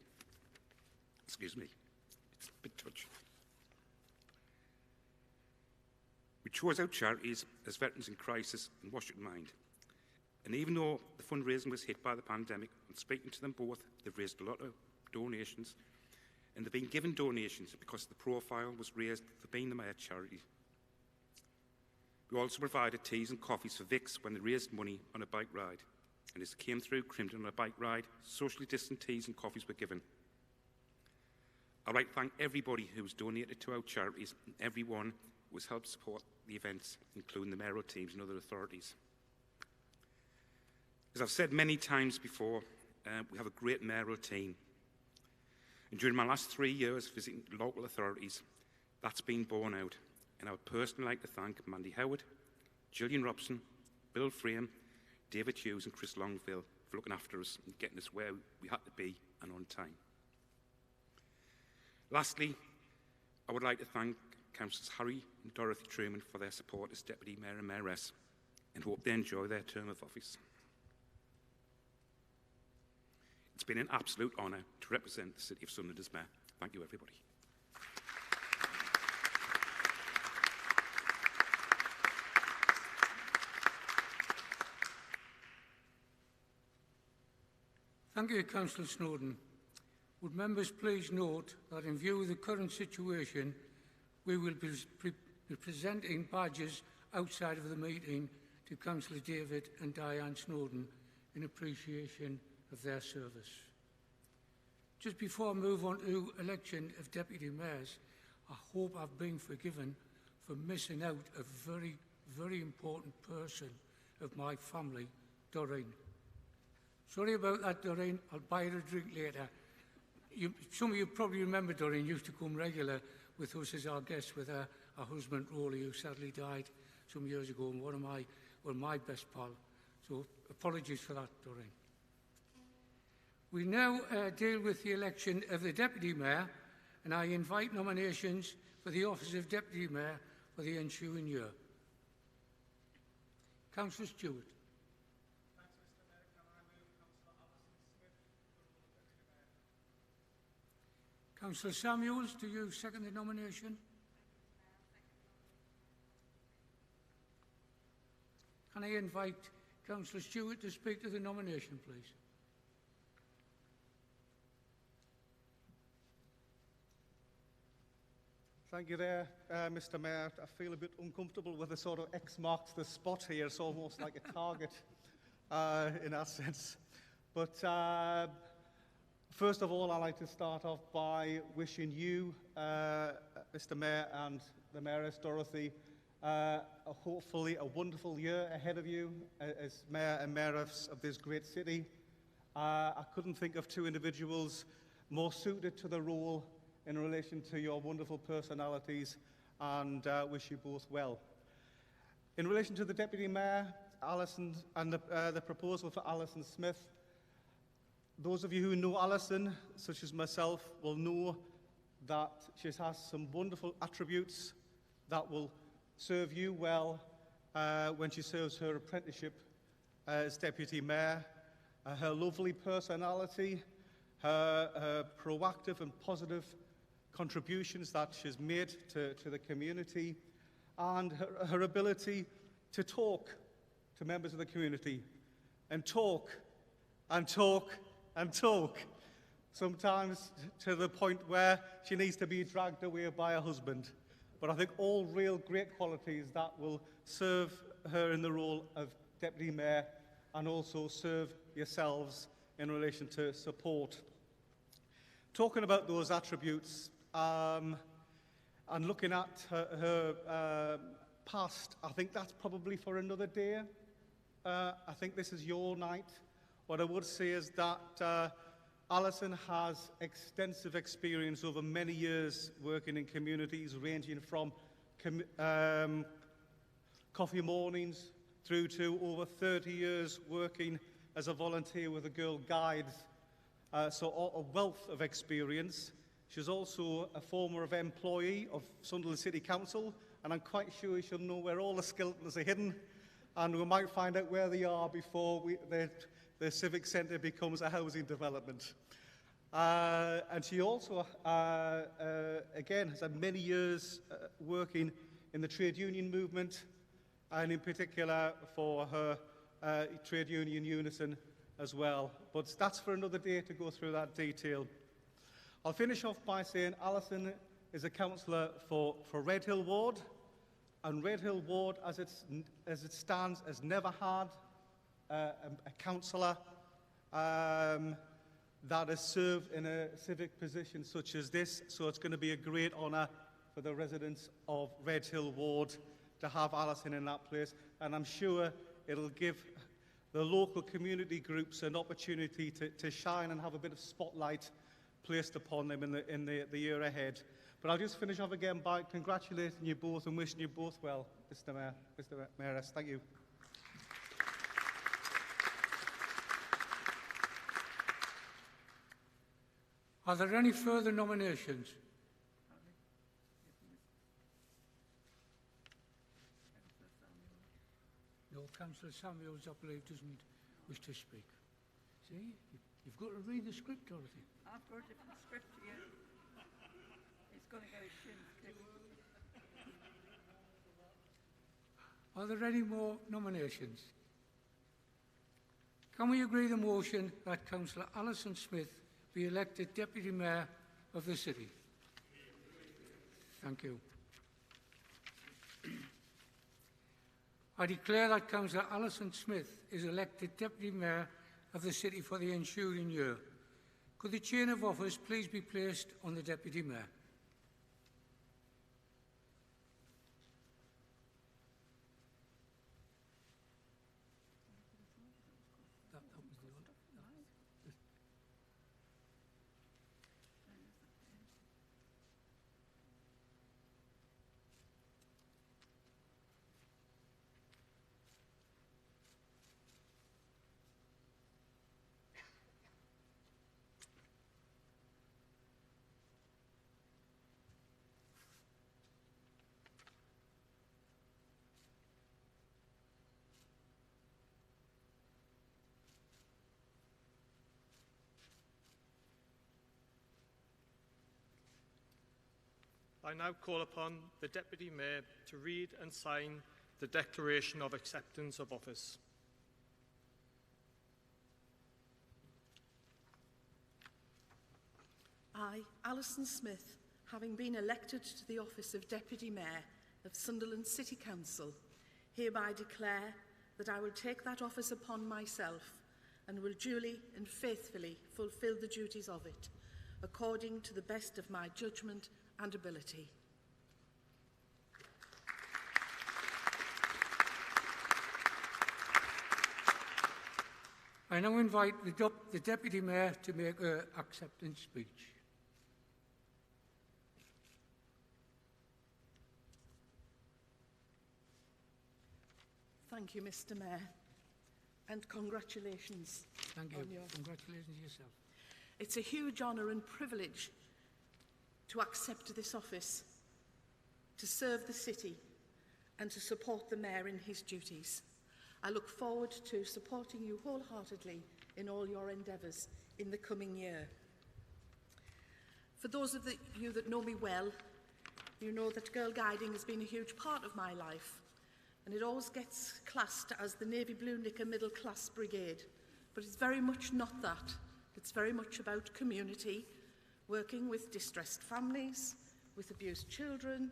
Excuse me, it's a bit touchy. We chose our charities as Veterans in Crisis and Wash It in Mind. And even though the fundraising was hit by the pandemic, and speaking to them both, they've raised a lot of donations, and they've been given donations because the profile was raised for being the Mayor charity. We also provided teas and coffees for Vics when they raised money on a bike ride. And as they came through Crimson on a bike ride, socially distant teas and coffees were given. I'd like to thank everybody who's donated to our charities and everyone who has helped support the events, including the mayoral teams and other authorities. As I've said many times before, we have a great mayoral team. And during my last 3 years visiting local authorities, that's been borne out. And I would personally like to thank Mandy Howard, Gillian Robson, Bill Frame, David Hughes and Chris Longville for looking after us and getting us where we had to be and on time. Lastly, I would like to thank Councillors Harry and Dorothy Truman for their support as Deputy Mayor and Mayoress and hope they enjoy their term of office. It's been an absolute honour to represent the City of Sunderland as Mayor. Thank you, everybody. Thank you, Councillor Snowden. Would members please note that in view of the current situation, we will be presenting badges outside of the meeting to Councillor David and Diane Snowden in appreciation of their service. Just before I move on to election of deputy mayors, I hope I've been forgiven for missing out a very, very important person of my family, Doreen. Sorry about that, Doreen. I'll buy her a drink later. Some of you probably remember Doreen used to come regular with us as our guest with her husband, Rolly, who sadly died some years ago, and one of my best pal. So apologies for that, Doreen. We now deal with the election of the Deputy Mayor, and I invite nominations for the office of Deputy Mayor for the ensuing year. Councillor Stewart. Councillor Samuels, do you second the nomination? Can I invite Councillor Stewart to speak to the nomination, please? Thank you there, Mr. Mayor. I feel a bit uncomfortable with the sort of X marks the spot here. It's almost like a target in that sense. But first of all, I'd like to start off by wishing you, Mr. Mayor, and the Mayoress, Dorothy, hopefully a wonderful year ahead of you as Mayor and Mayoress of this great city. I couldn't think of two individuals more suited to the role in relation to your wonderful personalities, and wish you both well. In relation to the Deputy Mayor, Alison, and the proposal for Alison Smith, those of you who know Alison, such as myself, will know that she has some wonderful attributes that will serve you well when she serves her apprenticeship as Deputy Mayor. Her lovely personality, her proactive and positive contributions that she's made to the community, and her ability to talk to members of the community and talk and talk and talk, sometimes to the point where she needs to be dragged away by her husband. But I think all real great qualities that will serve her in the role of Deputy Mayor and also serve yourselves in relation to support. Talking about those attributes, and looking at her past, I think that's probably for another day. I think this is your night. What I would say is that Alison has extensive experience over many years working in communities, ranging from coffee mornings through to over 30 years working as a volunteer with the Girl Guides. So a wealth of experience. She's also a former employee of Sunderland City Council, and I'm quite sure she'll know where all the skeletons are hidden, and we might find out where they are before the Civic Centre becomes a housing development. And she also, again, has had many years working in the trade union movement, and in particular for her trade union unison as well. But that's for another day to go through that detail. I'll finish off by saying Alison is a councillor for Redhill Ward, and Redhill Ward, as it stands, has never had a councillor that has served in a civic position such as this, so it's going to be a great honour for the residents of Redhill Ward to have Alison in that place, and I'm sure it'll give the local community groups an opportunity to shine and have a bit of spotlight placed upon them in the year ahead. But I'll just finish off again by congratulating you both and wishing you both well, Mr. Mayor, Mr. Mayoress. Thank you. Are there any further nominations? No, Councillor Samuels, I believe, doesn't wish to speak. See, you've got to read the script, Dorothy. I've got a different script here. It's going to go shins kick. Are there any more nominations? Can we agree the motion that Councillor Alison Smith be elected Deputy Mayor of the City? Thank you. I declare that Councillor Alison Smith is elected Deputy Mayor of the City for the ensuing year. Could the chain of office please be placed on the Deputy Mayor? I now call upon the Deputy Mayor to read and sign the Declaration of Acceptance of Office. I, Alison Smith, having been elected to the office of Deputy Mayor of Sunderland City Council, hereby declare that I will take that office upon myself and will duly and faithfully fulfil the duties of it, according to the best of my judgment and ability. I now invite the Deputy Mayor to make her acceptance speech. Thank you, Mr. Mayor, and congratulations. Thank you. Congratulations yourself. It's a huge honour and privilege to accept this office, to serve the city and to support the Mayor in his duties. I look forward to supporting you wholeheartedly in all your endeavours in the coming year. For those of you that know me well, you know that girl guiding has been a huge part of my life, and it always gets classed as the navy blue knicker middle class brigade, but it's very much not that. It's very much about community, working with distressed families, with abused children,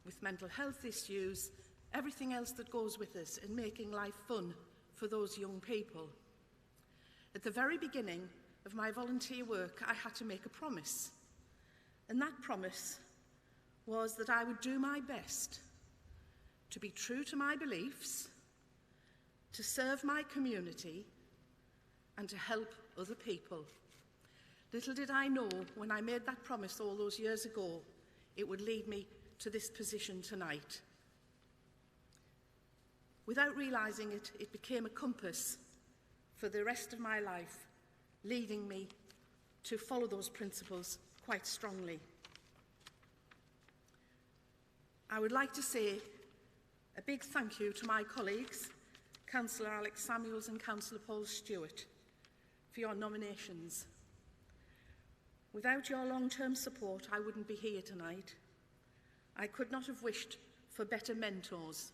with mental health issues, everything else that goes with us, and making life fun for those young people. At the very beginning of my volunteer work, I had to make a promise. And that promise was that I would do my best to be true to my beliefs, to serve my community, and to help other people. Little did I know, when I made that promise all those years ago, it would lead me to this position tonight. Without realising it, it became a compass for the rest of my life, leading me to follow those principles quite strongly. I would like to say a big thank you to my colleagues, Councillor Alex Samuels and Councillor Paul Stewart, for your nominations. Without your long-term support, I wouldn't be here tonight. I could not have wished for better mentors.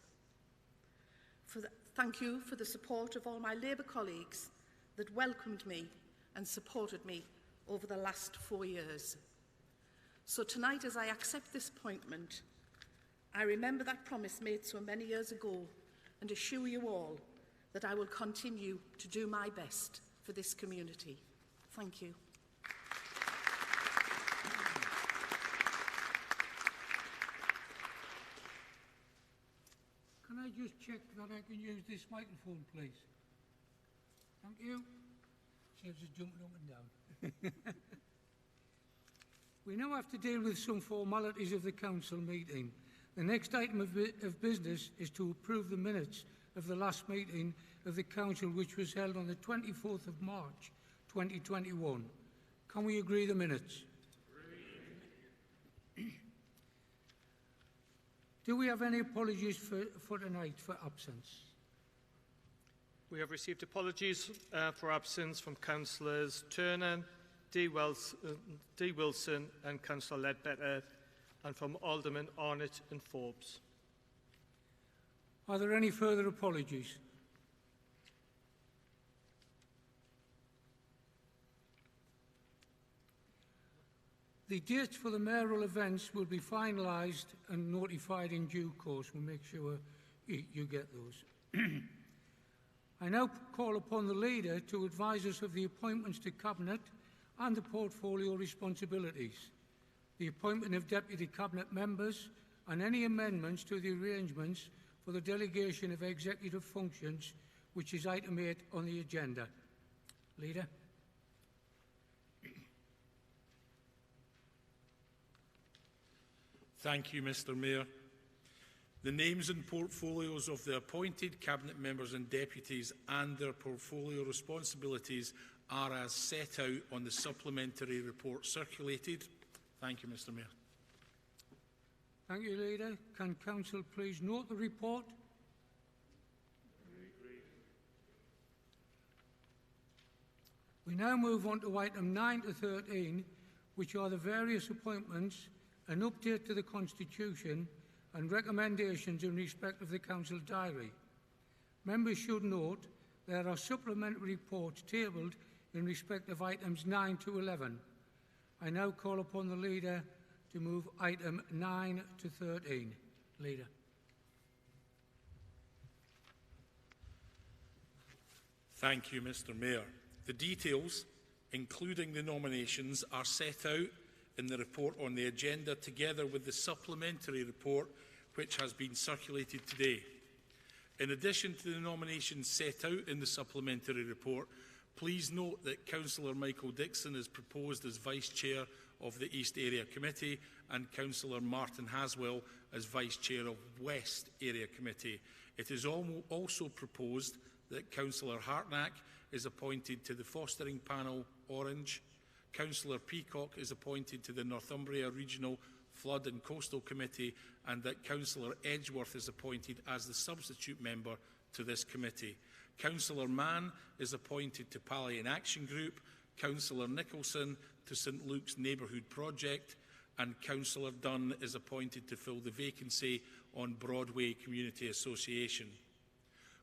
thank you for the support of all my Labour colleagues that welcomed me and supported me over the last 4 years. So tonight, as I accept this appointment, I remember that promise made so many years ago and assure you all that I will continue to do my best for this community. Thank you. Can I just check that I can use this microphone, please? Thank you. Saves us jumping up and down. We now have to deal with some formalities of the council meeting. The next item of business is to approve the minutes of the last meeting of the council, which was held on the 24th of March 2021. Can we agree the minutes? Do we have any apologies for tonight for absence? We have received apologies for absence from Councillors Turner, D. Wilson and Councillor Ledbetter, and from Alderman Arnott and Forbes. Are there any further apologies? The dates for the mayoral events will be finalised and notified in due course. We'll make sure you get those. I now call upon the Leader to advise us of the appointments to Cabinet and the portfolio responsibilities, the appointment of Deputy Cabinet members and any amendments to the arrangements for the delegation of executive functions, which is item 8 on the agenda. Leader. Thank you, Mr. Mayor. The names and portfolios of the appointed Cabinet members and deputies and their portfolio responsibilities are as set out on the supplementary report circulated. Thank you, Mr. Mayor. Thank you, Leader. Can Council please note the report? We now move on to item 9 to 13, which are the various appointments, an update to the Constitution and recommendations in respect of the Council diary. Members should note there are supplementary reports tabled in respect of items 9 to 11. I now call upon the Leader to move item 9 to 13. Leader. Thank you, Mr. Mayor. The details, including the nominations, are set out in the report on the agenda, together with the supplementary report which has been circulated today. In addition to the nominations set out in the supplementary report, please note that Councillor Michael Dixon is proposed as Vice Chair of the East Area Committee and Councillor Martin Haswell as Vice Chair of West Area Committee. It is also proposed that Councillor Hartnack is appointed to the Fostering Panel Orange, Councillor Peacock is appointed to the Northumbria Regional Flood and Coastal Committee, and that Councillor Edgeworth is appointed as the substitute member to this committee. Councillor Mann is appointed to Pallion Action Group, Councillor Nicholson to St Luke's Neighbourhood Project, and Councillor Dunn is appointed to fill the vacancy on Broadway Community Association.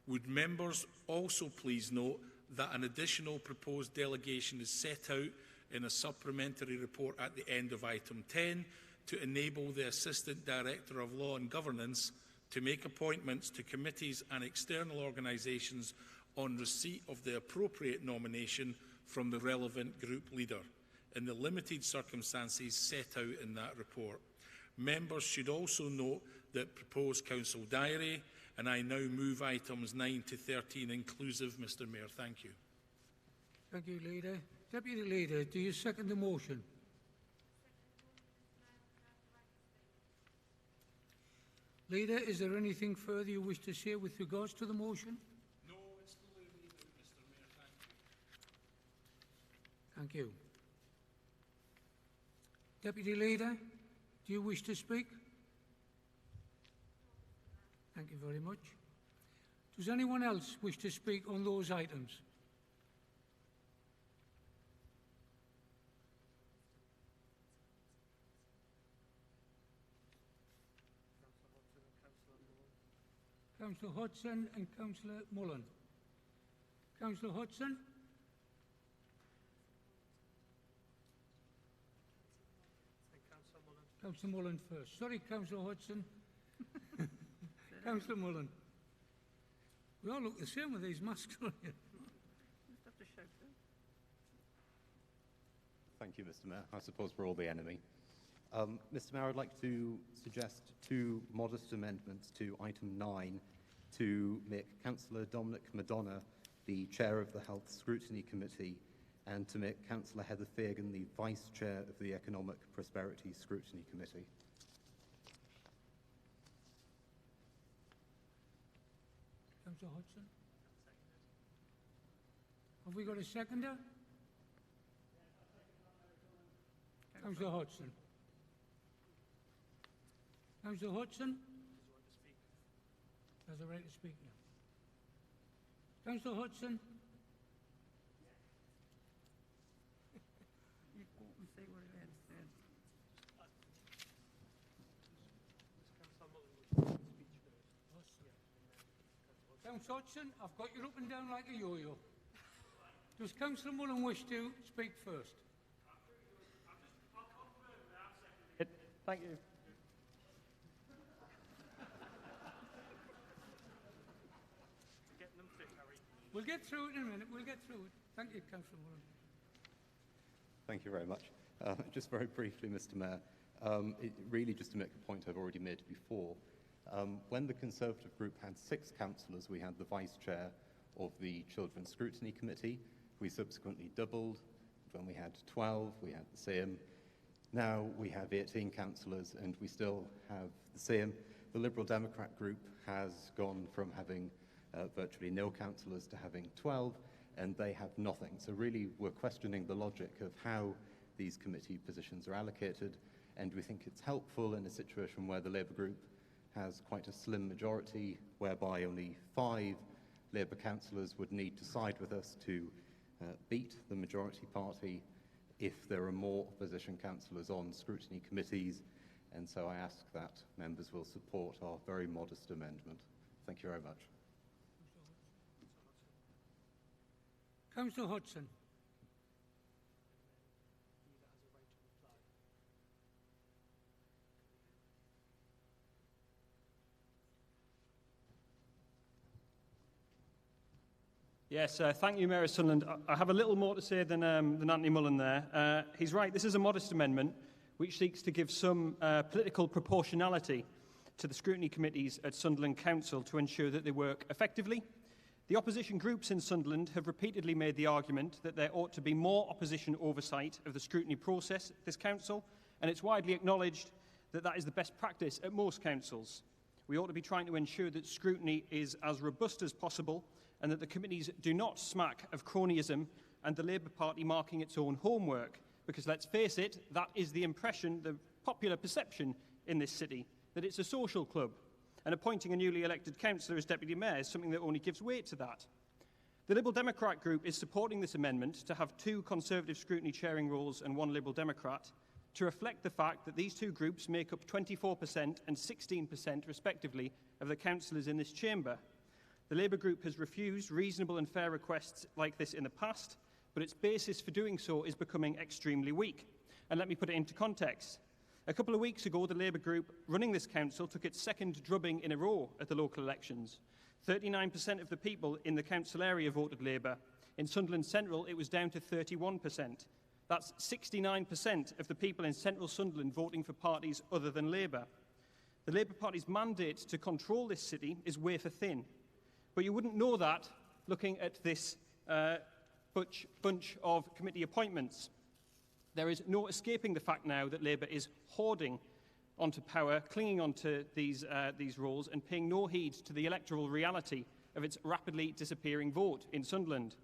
Would members also please note that an additional proposed delegation is set out in a supplementary report at the end of item 10 to enable the Assistant Director of Law and Governance to make appointments to committees and external organisations on receipt of the appropriate nomination from the relevant group leader, in the limited circumstances set out in that report. Members should also note that proposed council diary, and I now move items 9 to 13 inclusive, Mr. Mayor. Thank you. Thank you, Leader. Deputy Leader, do you second the motion? Leader, is there anything further you wish to say with regards to the motion? No, it's fully leader, Mr. Mayor. Thank you. Deputy Leader, do you wish to speak? Thank you very much. Does anyone else wish to speak on those items? Councillor Hodgson and Councillor Mullen. Councillor Hodgson. Councillor Mullen first. Sorry, Councillor Hodgson. Councillor Mullen. We all look the same with these masks on here. Just have to shout them. Thank you, Mr. Mayor. I suppose we're all the enemy. Mr. Mayor, I'd like to suggest two modest amendments to item 9 to make Councillor Dominic Madonna the Chair of the Health Scrutiny Committee and to make Councillor Heather Fagan the Vice Chair of the Economic Prosperity Scrutiny Committee. Councillor Hodgson. Have we got a seconder? Councillor Hodgson. Councillor Hodgson? Has a right to speak now. Councillor Hodgson? You go and say what it is then. Councillor Hodgson, I've got you up and down like a yo-yo. Does Councillor Mullen wish to speak first? Thank you. We'll get through it in a minute. We'll get through it. Thank you, Councillor Mullen. Thank you very much. Just very briefly, Mr. Mayor, really just to make a point I've already made before, when the Conservative group had 6 councillors, we had the Vice Chair of the Children's Scrutiny Committee. We subsequently doubled. When we had 12, we had the same. Now we have 18 councillors and we still have the same. The Liberal Democrat group has gone from having virtually no councillors to having 12, and they have nothing. So really we're questioning the logic of how these committee positions are allocated, and we think it's helpful in a situation where the Labour group has quite a slim majority, whereby only 5 Labour councillors would need to side with us to beat the majority party if there are more opposition councillors on scrutiny committees, and so I ask that members will support our very modest amendment. Thank you very much. Councillor Hodgson. Yes, thank you, Mayor of Sunderland. I have a little more to say than Anthony Mullen there. He's right, this is a modest amendment which seeks to give some political proportionality to the scrutiny committees at Sunderland Council to ensure that they work effectively. The opposition groups in Sunderland have repeatedly made the argument that there ought to be more opposition oversight of the scrutiny process at this council, and it's widely acknowledged that that is the best practice at most councils. We ought to be trying to ensure that scrutiny is as robust as possible and that the committees do not smack of cronyism and the Labour Party marking its own homework, because let's face it, that is the impression, the popular perception in this city, that it's a social club, and appointing a newly elected councillor as deputy mayor is something that only gives weight to that. The Liberal Democrat group is supporting this amendment to have 2 Conservative scrutiny chairing roles and 1 Liberal Democrat, to reflect the fact that these 2 groups make up 24% and 16% respectively of the councillors in this chamber. The Labour group has refused reasonable and fair requests like this in the past, but its basis for doing so is becoming extremely weak. And let me put it into context. A couple of weeks ago, the Labour group running this council took its 2nd drubbing in a row at the local elections. 39% of the people in the council area voted Labour. In Sunderland Central, it was down to 31%. That's 69% of the people in central Sunderland voting for parties other than Labour. The Labour Party's mandate to control this city is wafer thin. But you wouldn't know that looking at this bunch of committee appointments. There is no escaping the fact now that Labour is hoarding onto power, clinging onto these roles and paying no heed to the electoral reality of its rapidly disappearing vote in Sunderland.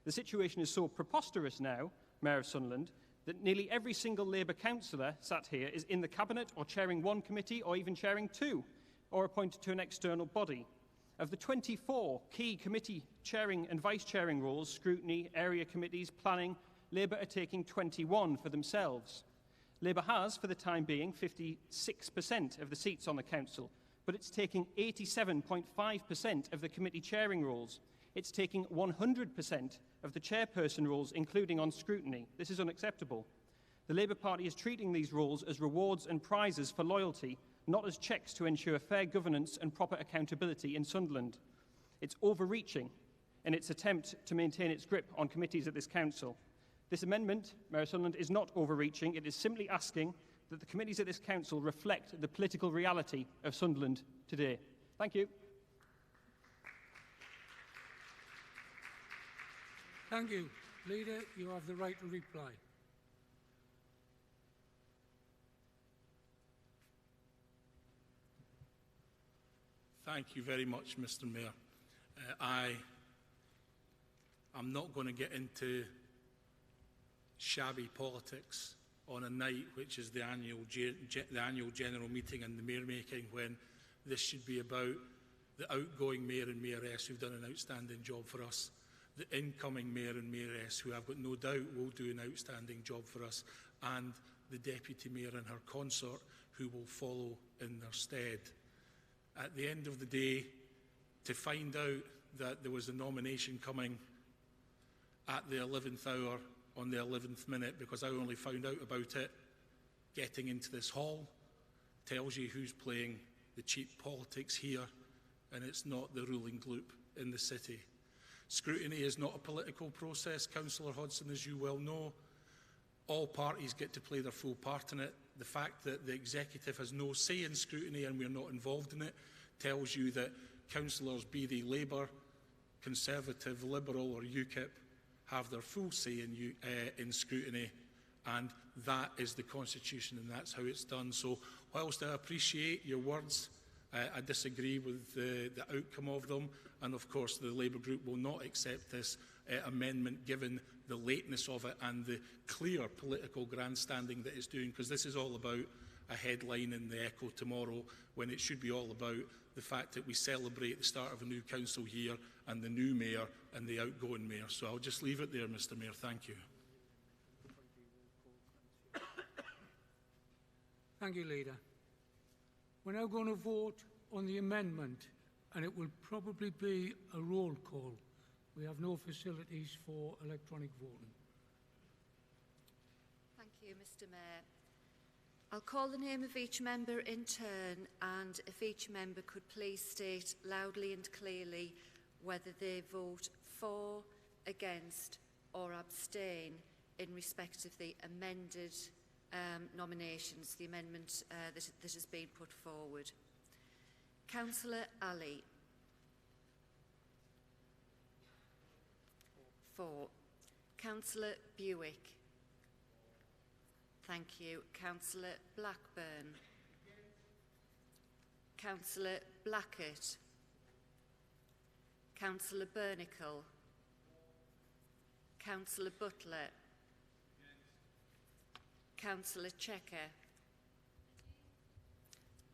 The situation is so preposterous now, Mayor of Sunderland, that nearly every single Labour councillor sat here is in the Cabinet or chairing 1 committee or even chairing 2 or appointed to an external body. Of the 24 key committee chairing and vice-chairing roles, scrutiny, area committees, planning, Labour are taking 21 for themselves. Labour has, for the time being, 56% of the seats on the council, but it's taking 87.5% of the committee chairing roles. It's taking 100% of the chairperson roles, including on scrutiny. This is unacceptable. The Labour Party is treating these roles as rewards and prizes for loyalty, not as checks to ensure fair governance and proper accountability in Sunderland. It's overreaching in its attempt to maintain its grip on committees at this council. This amendment, Mayor Sunderland, is not overreaching. It is simply asking that the committees at this council reflect the political reality of Sunderland today. Thank you. Thank you. Leader, you have the right to reply. Thank you very much, Mr. Mayor. I'm not going to get into shabby politics on a night which is the annual general meeting and the mayor making, when this should be about the outgoing mayor and mayoress who've done an outstanding job for us, the incoming mayor and mayoress who I've got no doubt will do an outstanding job for us, and the deputy mayor and her consort who will follow in their stead. At the end of the day, to find out that there was a nomination coming at the 11th hour on the 11th minute, because I only found out about it getting into this hall, tells you who's playing the cheap politics here, and it's not the ruling group in the city. Scrutiny is not a political process, Councillor Hodson, as you well know. All parties get to play their full part in it. The fact that the executive has no say in scrutiny and we're not involved in it tells you that councillors, be they Labour, Conservative, Liberal or UKIP, have their full say in scrutiny, and that is the Constitution and that's how it's done. So whilst I appreciate your words, I disagree with the outcome of them, and of course the Labour group will not accept this amendment given the lateness of it and the clear political grandstanding that it's doing, because this is all about a headline in the Echo tomorrow, when it should be all about the fact that we celebrate the start of a new council here and the new mayor and the outgoing mayor. So I'll just leave it there, Mr. Mayor. Thank you. Thank you, Leader. We're now going to vote on the amendment, and it will probably be a roll call. We have no facilities for electronic voting. Thank you, Mr. Mayor. I'll call the name of each member in turn, and if each member could please state loudly and clearly whether they vote for, against or abstain in respect of the amended nominations, the amendment that has been put forward. Councillor Ali. For. Councillor Buick. Thank you. Councillor Blackburn. Councillor Blackett. Councillor Bernicle. Councillor Butler. Councillor Checker.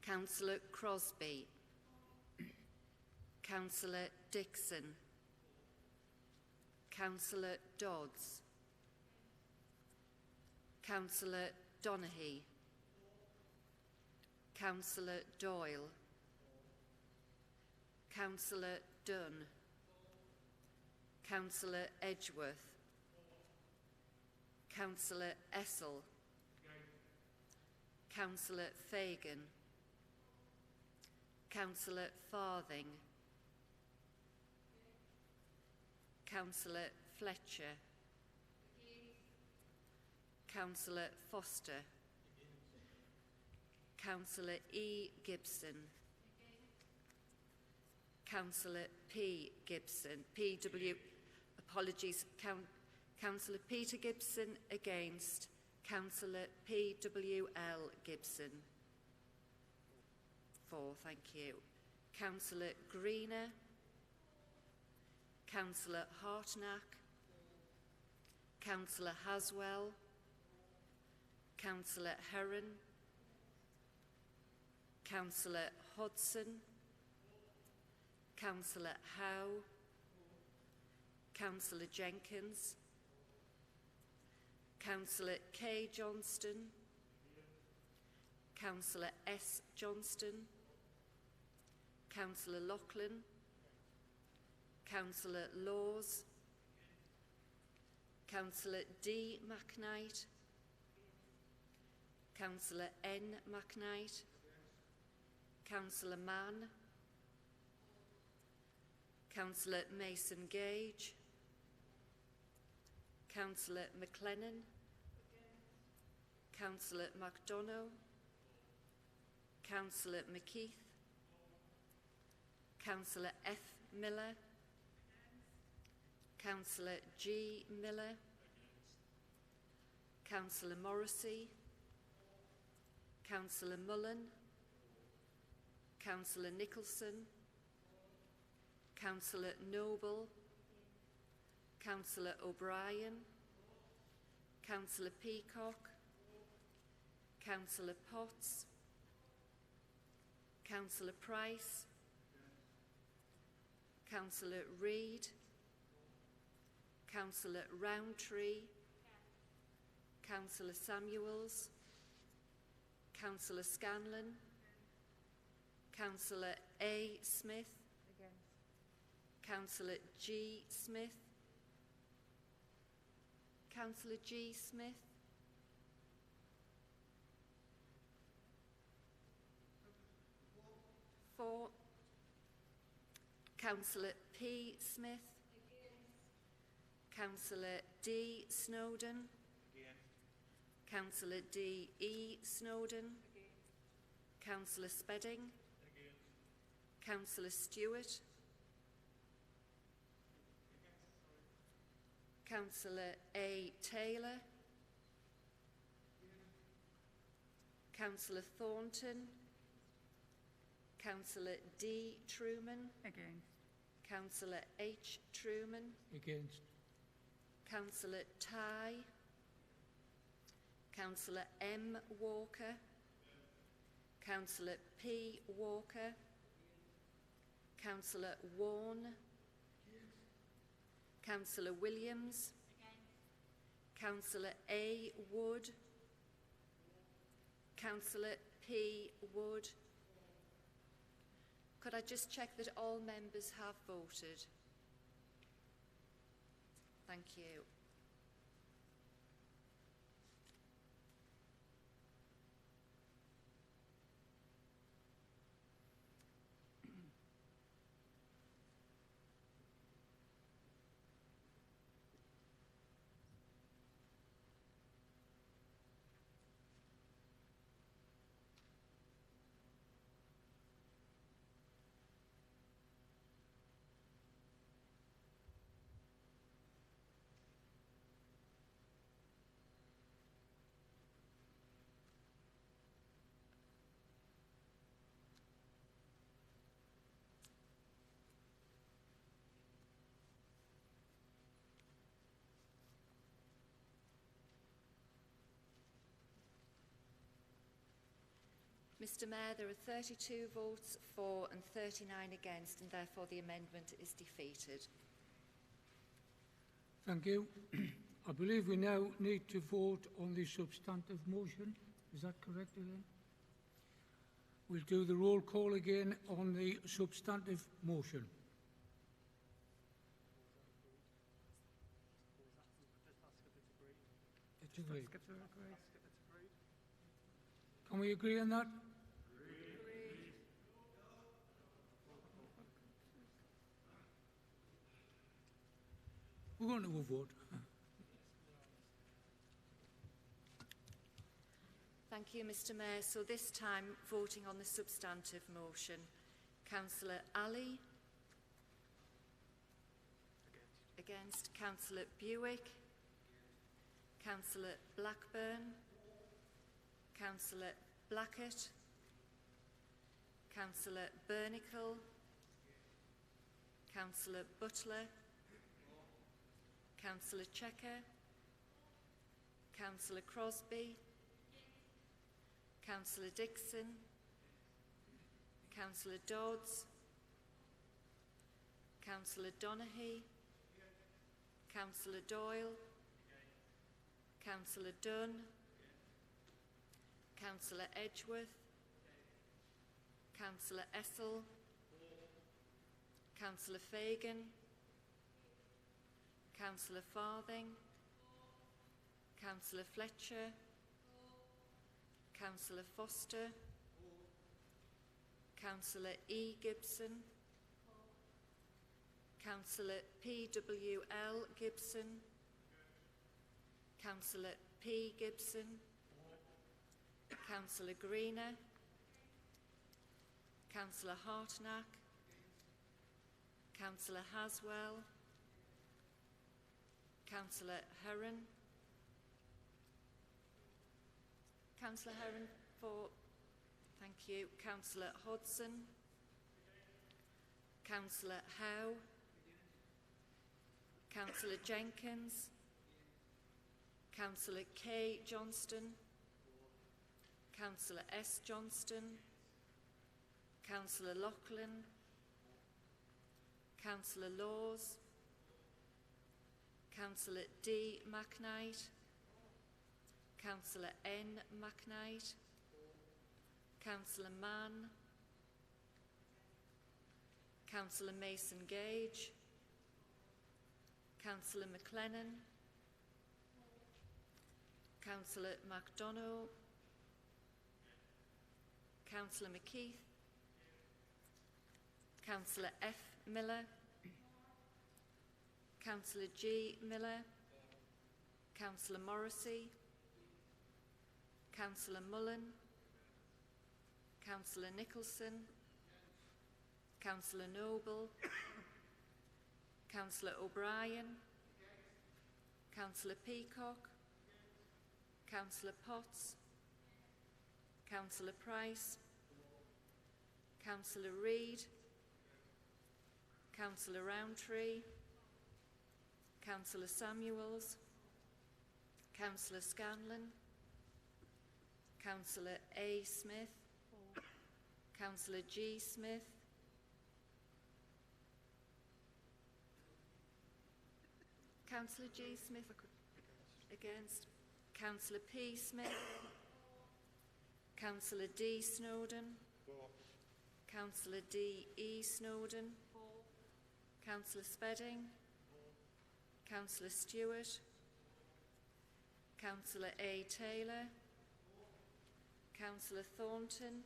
Councillor Crosby. Councillor Dixon. Councillor Dodds. Councillor Donaghy. Councillor Doyle. Councillor Dunn. Councillor Edgeworth. Councillor Essel. Councillor Fagan. Councillor Farthing. Councillor Fletcher. Councillor Foster. Councillor E. Gibson. Councillor P. Gibson. Councillor Peter Gibson against. Councillor P.W.L. Gibson. For, thank you. Councillor Greener. Councillor Hartnack. Councillor Haswell. Councillor Heron. Councillor Hodson. Councillor Howe. Councillor Jenkins. Councillor K. Johnston. Councillor S. Johnston. Councillor Loughlin, Councillor Laws, Councillor D. McKnight, Councillor N. McKnight, Councillor Mann, Councillor Mason Gage, Councillor McLennan, Councillor McDonough, Councillor McKeith, Councillor F. Miller, Councillor G. Miller, Councillor Morrissey, Councillor Mullen, Councillor Nicholson, Councillor Noble, Councillor O'Brien, Councillor Peacock, Councillor Potts, Councillor Price, Councillor Reid, Councillor Roundtree, Councillor Samuels, Councillor Scanlon, Councillor A. Smith, Councillor G. Smith, Councillor G. Smith, for Councillor P. Smith, Councillor D. Snowden, Councillor D. E. Snowden, Councillor Spedding, Councillor Stewart, Councillor A. Taylor, Councillor Thornton, Councillor D. Truman, Against. Councillor H. Truman, Against. Councillor Ty, Councillor M. Walker, Councillor P. Walker, Councillor Warne, Councillor Williams, Councillor A. Wood, Councillor P. Wood. Could I just check that all members have voted? Thank you. Mr. Mayor, there are 32 votes for and 39 against, and therefore the amendment is defeated. Thank you. I believe we now need to vote on the substantive motion. Is that correct, Elaine? We'll do the roll call again on the substantive motion. It's agreed. Can we agree on that? We're going to vote. Thank you, Mr. Mayor. So this time, voting on the substantive motion. Councillor Ali? Against. Councillor Buick? Councillor Blackburn? Councillor Blackett? Councillor Bernicle? Councillor Butler? Councillor Checker? Councillor Crosby? Councillor Dixon? Councillor Dodds? Councillor Donaghy? Councillor Doyle? Councillor Dunn? Councillor Edgeworth? Councillor Essel? Councillor Fagan, Councillor Farthing, Councillor Fletcher, Councillor Foster, Councillor E. Gibson, Councillor P.W.L. Gibson, Councillor P. Gibson, Councillor Greener, Councillor Hartnack, Councillor Haswell, Councillor Heron, Councillor Heron for, thank you, Councillor Hodson, Councillor Howe, Councillor Jenkins, Councillor K. Johnston, Councillor S. Johnston, Councillor Loughlin, Councillor Laws, Councillor D. McKnight, Councillor N. McKnight, Councillor Mann, Councillor Mason Gage, Councillor McLennan, Councillor MacDonough, Councillor McKeith, Councillor F. Miller, Councillor G. Miller, Councillor Morrissey, Councillor Mullen, Councillor Nicholson, Councillor Noble, Councillor O'Brien, Councillor Peacock, Councillor Potts, Councillor Price, Councillor Reid, Councillor Roundtree, Councillor Samuels, Councillor Scanlon, Councillor A. Smith, Councillor G. Smith, Councillor G. Smith against, Councillor P. Smith, Councillor D. Snowden, Councillor D. E. Snowden, Councillor Spedding, Councillor Stewart, Councillor A. Taylor, Councillor Thornton,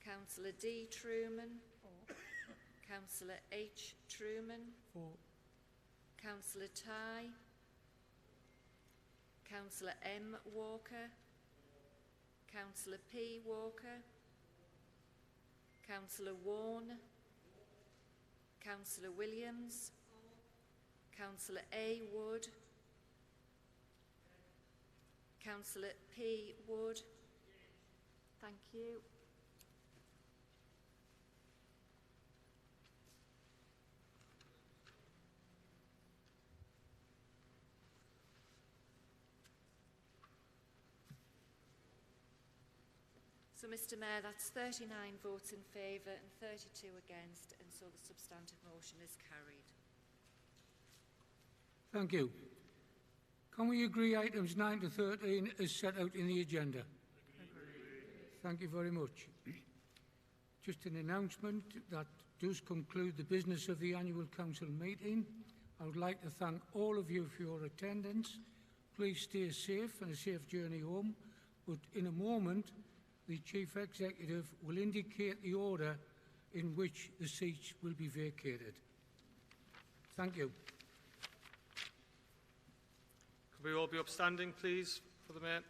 Councillor D. Truman, Councillor H. Truman, Councillor Tighe, Councillor M. Walker, Councillor P. Walker, Councillor Warne, Councillor Williams, Councillor A. Wood, Councillor P. Wood. Thank you. So, Mr. Mayor, that's 39 votes in favour and 32 against, and so the substantive motion is carried. Thank you. Can we agree items 9 to 13 as set out in the agenda? Thank you very much. Just an announcement that does conclude the business of the annual council meeting. I would like to thank all of you for your attendance. Please stay safe and a safe journey home. But in a moment, the Chief Executive will indicate the order in which the seats will be vacated. Thank you. Could we all be upstanding, please, for the Mayor?